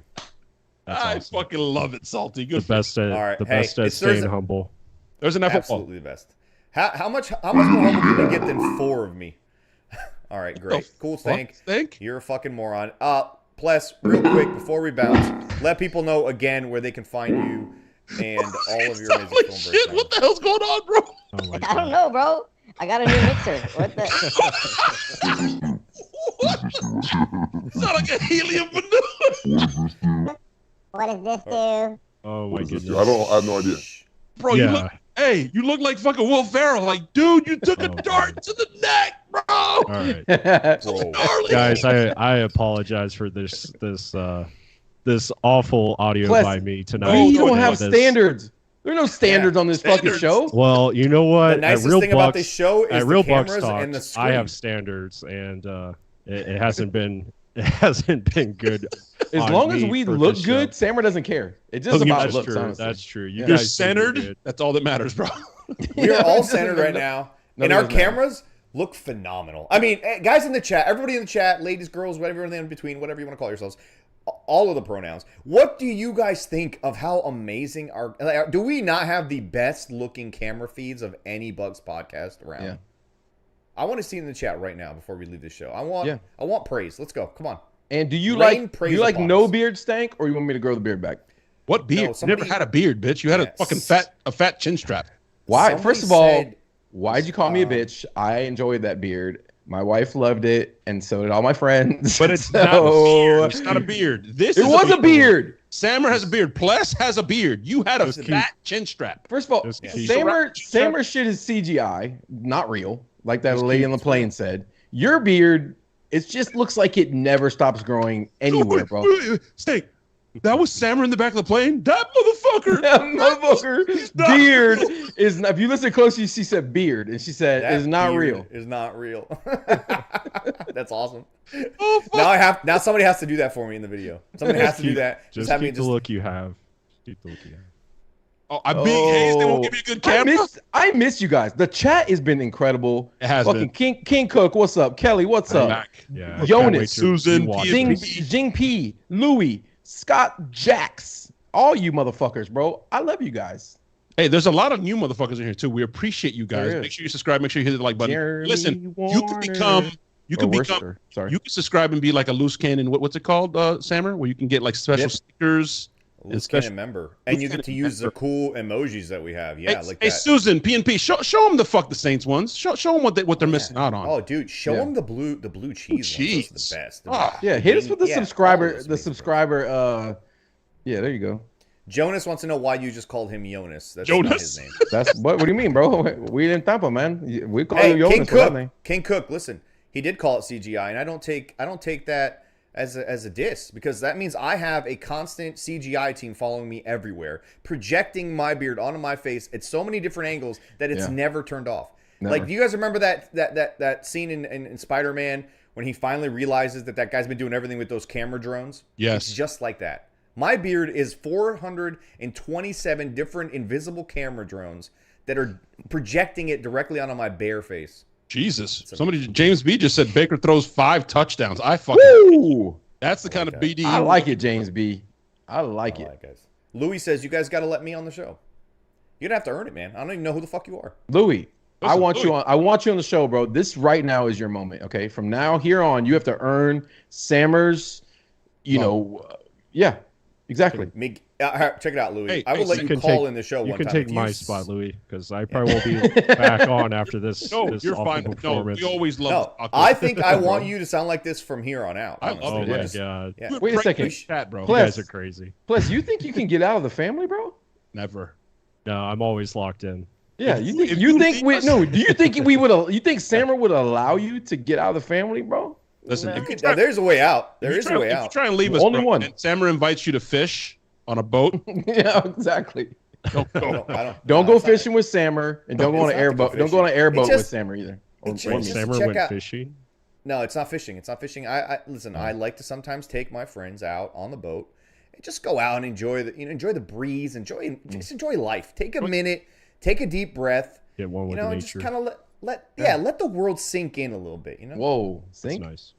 Speaker 5: I
Speaker 4: awesome.
Speaker 5: fucking love it, Salty. Good.
Speaker 4: The best at
Speaker 3: All right,
Speaker 4: the
Speaker 3: hey,
Speaker 4: best at
Speaker 3: it's Thursday.
Speaker 4: staying humble.
Speaker 5: There's enough football.
Speaker 3: Absolutely the best. How much more humble can you get than 4 of me? All right, great. Cool, Stank.
Speaker 5: Stank?
Speaker 3: You're a fucking moron. Pless, real quick before we bounce, let people know again where they can find you and all of your
Speaker 5: Sound
Speaker 3: amazing
Speaker 5: like
Speaker 3: film
Speaker 5: shit.
Speaker 3: breakdowns.
Speaker 5: What the hell's going on, bro?
Speaker 4: Oh my
Speaker 6: I don't
Speaker 4: God.
Speaker 6: know, bro. I got a new mixer. What the?
Speaker 5: Sound like a helium balloon.
Speaker 6: What does this do?
Speaker 4: Oh my
Speaker 7: What is this?
Speaker 4: goodness.
Speaker 7: I have no idea.
Speaker 5: Bro,
Speaker 4: Yeah.
Speaker 5: you look like fucking Will Ferrell. Like, dude, you took a
Speaker 4: Oh,
Speaker 5: dart
Speaker 4: man.
Speaker 5: to the neck, bro.
Speaker 4: All right,
Speaker 3: Bro.
Speaker 5: Gnarly.
Speaker 4: guys, I apologize for this awful audio
Speaker 2: Plus,
Speaker 4: by me tonight.
Speaker 2: we
Speaker 5: no,
Speaker 2: don't
Speaker 5: no,
Speaker 2: have
Speaker 4: This-
Speaker 2: standards. There are no standards on this fucking
Speaker 5: Standards.
Speaker 2: show.
Speaker 4: Well, you know what?
Speaker 3: The nicest
Speaker 4: at Real
Speaker 3: thing
Speaker 4: Bucks,
Speaker 3: about this show is
Speaker 4: at
Speaker 3: the
Speaker 4: Real Bucks
Speaker 3: cameras
Speaker 4: Talks,
Speaker 3: and the screen.
Speaker 4: I have standards, and it hasn't been good.
Speaker 2: As
Speaker 4: on
Speaker 2: long as
Speaker 4: me
Speaker 2: we
Speaker 4: for
Speaker 2: look
Speaker 4: this
Speaker 2: good,
Speaker 4: show.
Speaker 2: Sammer doesn't care. It's just
Speaker 5: Doesn't give
Speaker 2: about
Speaker 5: a
Speaker 2: looks,
Speaker 4: True.
Speaker 2: honestly.
Speaker 4: That's true. You
Speaker 2: Yeah.
Speaker 5: You're
Speaker 4: guys think you're
Speaker 5: centered.
Speaker 4: good.
Speaker 5: That's all that matters, bro.
Speaker 3: We are all
Speaker 2: It doesn't
Speaker 3: centered right
Speaker 2: matter.
Speaker 3: now,
Speaker 2: No,
Speaker 3: and
Speaker 2: it
Speaker 3: our
Speaker 2: doesn't matter.
Speaker 3: cameras look phenomenal. I mean, guys in the chat, everybody in the chat, ladies, girls, whatever in between, whatever you want to call yourselves, all of the pronouns. What do you guys think of how amazing our? Do we not have the best looking camera feeds of any Bugs podcast around?
Speaker 2: Yeah.
Speaker 3: I want to see it in the chat right now before we leave this show. I want praise. Let's go. Come on.
Speaker 2: And do you
Speaker 3: Rain
Speaker 2: like
Speaker 3: praise applause.
Speaker 2: no beard stank, or you want me to grow the beard back?
Speaker 5: What beard?
Speaker 3: No,
Speaker 5: You
Speaker 3: somebody-
Speaker 5: never had a beard, bitch. You had
Speaker 3: Yes.
Speaker 5: a fat chin strap.
Speaker 2: Why?
Speaker 3: Somebody
Speaker 2: First of all,
Speaker 3: said-
Speaker 2: why'd you call me a bitch? I enjoyed that beard. My wife loved it, and so did all my friends.
Speaker 5: But it's
Speaker 2: So-
Speaker 5: not a beard. It's not a beard. This
Speaker 2: It
Speaker 5: is
Speaker 2: was a beard.
Speaker 5: Sammer has a beard. Pless has a beard. You had a
Speaker 4: Just
Speaker 5: fat chin strap.
Speaker 2: First of all,
Speaker 4: Just keep-
Speaker 2: Sammer shit is CGI, not real, like that lady on the plane said. Your beard, it just looks like it never stops growing anywhere, bro.
Speaker 5: Stink. That was Sammer in the back of the plane? That motherfucker.
Speaker 2: That motherfucker
Speaker 5: not
Speaker 2: beard is. If you listen closely, she said beard, and she said
Speaker 3: That
Speaker 2: it's not
Speaker 3: beard
Speaker 2: real.
Speaker 3: Is not real. That's awesome.
Speaker 5: Oh, fuck.
Speaker 3: Now somebody has to do that for me in the video. Somebody has to do that.
Speaker 4: Just
Speaker 3: have me
Speaker 4: keep the look you have. Keep the look you have.
Speaker 5: Oh, I'm being hazed. They won't give me a good camera.
Speaker 2: I miss you guys. The chat has been incredible.
Speaker 5: It has
Speaker 2: Fucking
Speaker 5: been.
Speaker 2: King Cook, what's up? Kelly, what's up?
Speaker 5: Back.
Speaker 4: Yeah.
Speaker 2: Jonas,
Speaker 4: can't wait to
Speaker 5: Susan,
Speaker 4: rewatch
Speaker 5: P-
Speaker 2: Jing,
Speaker 4: it.
Speaker 2: Jing P, Louis, Scott Jacks, all you motherfuckers, bro. I love you guys.
Speaker 5: Hey, there's a lot of new motherfuckers in here too. We appreciate you guys.
Speaker 2: There is.
Speaker 5: Make sure you subscribe. Make sure you hit the like button.
Speaker 2: Jeremy
Speaker 5: Listen, you
Speaker 2: Warner.
Speaker 5: can become. You can
Speaker 2: Or
Speaker 5: become.
Speaker 2: Worcester, sorry.
Speaker 5: You can subscribe and be like a loose cannon. What's it called, Sammer? Where you can get like special
Speaker 2: Yep.
Speaker 5: stickers.
Speaker 3: Loose
Speaker 5: special-
Speaker 3: cannon member, and you get to use the cool emojis that we have. Yeah,
Speaker 5: hey,
Speaker 3: like
Speaker 5: hey,
Speaker 3: that.
Speaker 5: Susan, P&P, show them the fuck the Saints ones. Show them what they're missing out on.
Speaker 3: Oh, dude, show
Speaker 2: Yeah.
Speaker 3: them the blue cheese. Ones. Those
Speaker 5: Cheese.
Speaker 3: are the best.
Speaker 5: Ah.
Speaker 2: Yeah, hit us with the
Speaker 3: Yeah,
Speaker 2: subscriber.
Speaker 3: all of us
Speaker 2: The
Speaker 3: make it.
Speaker 2: subscriber. Yeah, there you go.
Speaker 3: Jonas wants to know why you just called him Jonas. That's
Speaker 5: Jonas?
Speaker 3: not his name.
Speaker 2: That's what do you mean, bro? We in Tampa, man. We call
Speaker 3: Hey,
Speaker 2: you
Speaker 3: King
Speaker 2: Jonas for that
Speaker 3: Cook.
Speaker 2: name.
Speaker 3: King Cook, listen. He did call it CGI, and I don't take that as a diss, because that means I have a constant CGI team following me everywhere, projecting my beard onto my face at so many different angles that it's
Speaker 2: Yeah.
Speaker 3: never turned off.
Speaker 2: Never.
Speaker 3: Like, do you guys remember that scene in Spider-Man when he finally realizes that guy's been doing everything with those camera drones?
Speaker 5: Yes.
Speaker 3: It's just like that. My beard is 427 different invisible camera drones that are projecting it directly onto my bare face.
Speaker 5: Jesus. James B just said Baker throws 5 touchdowns. I fucking.
Speaker 2: Woo!
Speaker 5: That's the kind of BD.
Speaker 2: I like it, James B. I like
Speaker 3: All
Speaker 2: it.
Speaker 3: right, guys. Louis says, you guys got to let me on the show. You don't have to earn it, man. I don't even know who the fuck you are.
Speaker 2: Louis, I
Speaker 5: Listen,
Speaker 2: want
Speaker 5: Louis.
Speaker 2: you on. I want you on the show, bro. This right now is your moment. Okay, from now here on, you have to earn Sammer's. Yeah, exactly.
Speaker 3: Check it out, Louis.
Speaker 5: Hey,
Speaker 3: I will
Speaker 5: hey,
Speaker 3: let
Speaker 5: so
Speaker 3: you
Speaker 4: can
Speaker 3: call
Speaker 4: take-
Speaker 3: in the show
Speaker 4: You
Speaker 3: one
Speaker 4: can
Speaker 3: time.
Speaker 4: take
Speaker 3: if
Speaker 4: my
Speaker 3: you
Speaker 4: spot, Louis, because I probably won't be back on after this.
Speaker 5: No,
Speaker 4: this
Speaker 5: you're
Speaker 4: awful
Speaker 5: fine. No,
Speaker 4: performance.
Speaker 5: we always love.
Speaker 3: No,
Speaker 5: to talk
Speaker 3: I
Speaker 5: to
Speaker 3: think I want you to sound like this from here on out.
Speaker 5: I
Speaker 3: honestly.
Speaker 5: love
Speaker 4: Oh
Speaker 5: it.
Speaker 4: my
Speaker 5: Just-
Speaker 4: god,
Speaker 3: Yeah.
Speaker 5: you.
Speaker 2: Wait a second.
Speaker 5: Chat, bro.
Speaker 4: you
Speaker 2: Plus-
Speaker 4: guys are crazy.
Speaker 2: Plus, you think you can get out of the family, bro?
Speaker 5: Never.
Speaker 4: No, I'm always locked in.
Speaker 2: Yeah,
Speaker 5: If
Speaker 2: you
Speaker 5: you-
Speaker 2: think
Speaker 5: if
Speaker 2: you
Speaker 5: you
Speaker 2: think
Speaker 5: leave
Speaker 2: we
Speaker 5: us-
Speaker 2: no? Do you think we would? You think Sammer would allow you to get out of the family, bro?
Speaker 5: Listen,
Speaker 2: Nah.
Speaker 5: if you
Speaker 3: Now,
Speaker 5: try,
Speaker 3: there's a way out. There
Speaker 5: if you
Speaker 3: is
Speaker 5: try-
Speaker 3: a way
Speaker 5: if you
Speaker 3: out.
Speaker 5: try and leave us,
Speaker 2: Only
Speaker 5: bro,
Speaker 2: one.
Speaker 5: and Sammer invites you to fish on a boat.
Speaker 2: Yeah, exactly.
Speaker 5: Don't
Speaker 3: I
Speaker 5: go.
Speaker 3: don't, I don't,
Speaker 2: Don't
Speaker 3: no,
Speaker 2: go
Speaker 3: it's not-
Speaker 2: fishing with Sammer, and don't go on
Speaker 3: it's
Speaker 2: an
Speaker 3: not to go
Speaker 2: airboat. Don't go on an
Speaker 3: fishing.
Speaker 2: airboat
Speaker 3: It's
Speaker 2: with
Speaker 3: just-
Speaker 2: Sammer either.
Speaker 3: it's
Speaker 2: Or
Speaker 4: When
Speaker 3: just
Speaker 2: me.
Speaker 3: to
Speaker 4: Sammer
Speaker 3: check
Speaker 4: went
Speaker 3: out-
Speaker 4: fishing.
Speaker 3: No, it's not fishing. It's not fishing. Listen. I like to sometimes take my friends out on the boat and just go out and enjoy the breeze. Just enjoy life. Take a minute. Take a deep breath.
Speaker 4: Get one
Speaker 3: You
Speaker 4: with
Speaker 3: know, and just
Speaker 4: nature.
Speaker 3: kind of let the world sink in a little bit. You know.
Speaker 2: Whoa,
Speaker 4: That's
Speaker 2: sink,
Speaker 4: nice.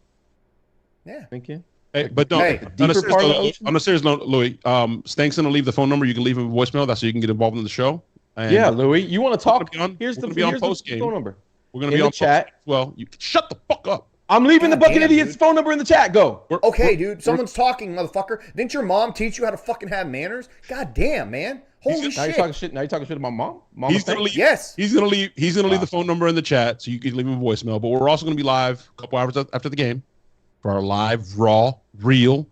Speaker 3: Yeah.
Speaker 2: thinking.
Speaker 5: Hey, but no,
Speaker 3: Hey,
Speaker 5: on,
Speaker 2: deeper
Speaker 5: a serious
Speaker 2: part of the
Speaker 5: note,
Speaker 2: ocean?
Speaker 5: on a serious note, Louis, Stank's gonna leave the phone number. You can leave him a voicemail. That's so you can get involved in the show. And
Speaker 2: Yeah, Louis, you want to talk?
Speaker 5: We're gonna be on-
Speaker 2: Here's
Speaker 5: we're
Speaker 2: the
Speaker 5: gonna be on
Speaker 2: here's the
Speaker 5: post game.
Speaker 2: phone number.
Speaker 5: we're gonna
Speaker 2: in
Speaker 5: be
Speaker 2: the
Speaker 5: on
Speaker 2: chat.
Speaker 5: Well, you shut the fuck up.
Speaker 2: I'm leaving the
Speaker 3: God
Speaker 2: Bucket
Speaker 3: damn,
Speaker 2: Idiot's
Speaker 3: dude.
Speaker 2: phone number in the chat. Go.
Speaker 3: Okay, dude. Someone's talking, motherfucker. Didn't your mom teach you how to fucking have manners? God damn, man. Holy
Speaker 2: Now you're
Speaker 3: shit.
Speaker 2: talking shit. Now you're talking shit about mom. Mama
Speaker 5: He's gonna
Speaker 2: Stank?
Speaker 5: leave.
Speaker 3: Yes.
Speaker 5: He's gonna leave. He's gonna leave the phone number in the chat, so you can leave him a voicemail. But we're also gonna be live a couple hours after the game for our live, raw, real,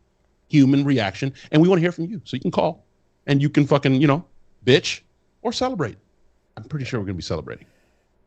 Speaker 5: human reaction, and we want to hear from you. So you can call, and you can fucking bitch or celebrate. I'm pretty sure we're gonna be celebrating.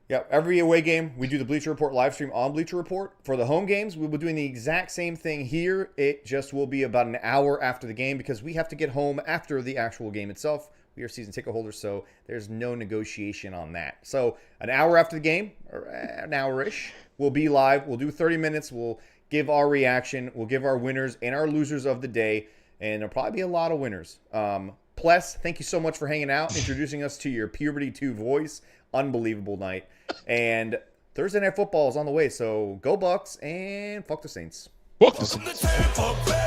Speaker 3: Yeah, every away game, we do the Bleacher Report live stream on Bleacher Report. For the home games, we will be doing the exact same thing here. It just will be about an hour after the game because we have to get home after the actual game itself. We are season ticket holders, so there's no negotiation on that. So an hour after the game, or an hour-ish, we'll be live. We'll do 30 minutes. We'll give our reaction. We'll give our winners and our losers of the day, and there'll probably be a lot of winners. Pless, thank you so much for hanging out, introducing us to your Puberty 2 voice. Unbelievable night. And Thursday Night Football is on the way, so go Bucs and fuck the Saints.
Speaker 5: Fuck this.
Speaker 1: Welcome to Tampa Bay.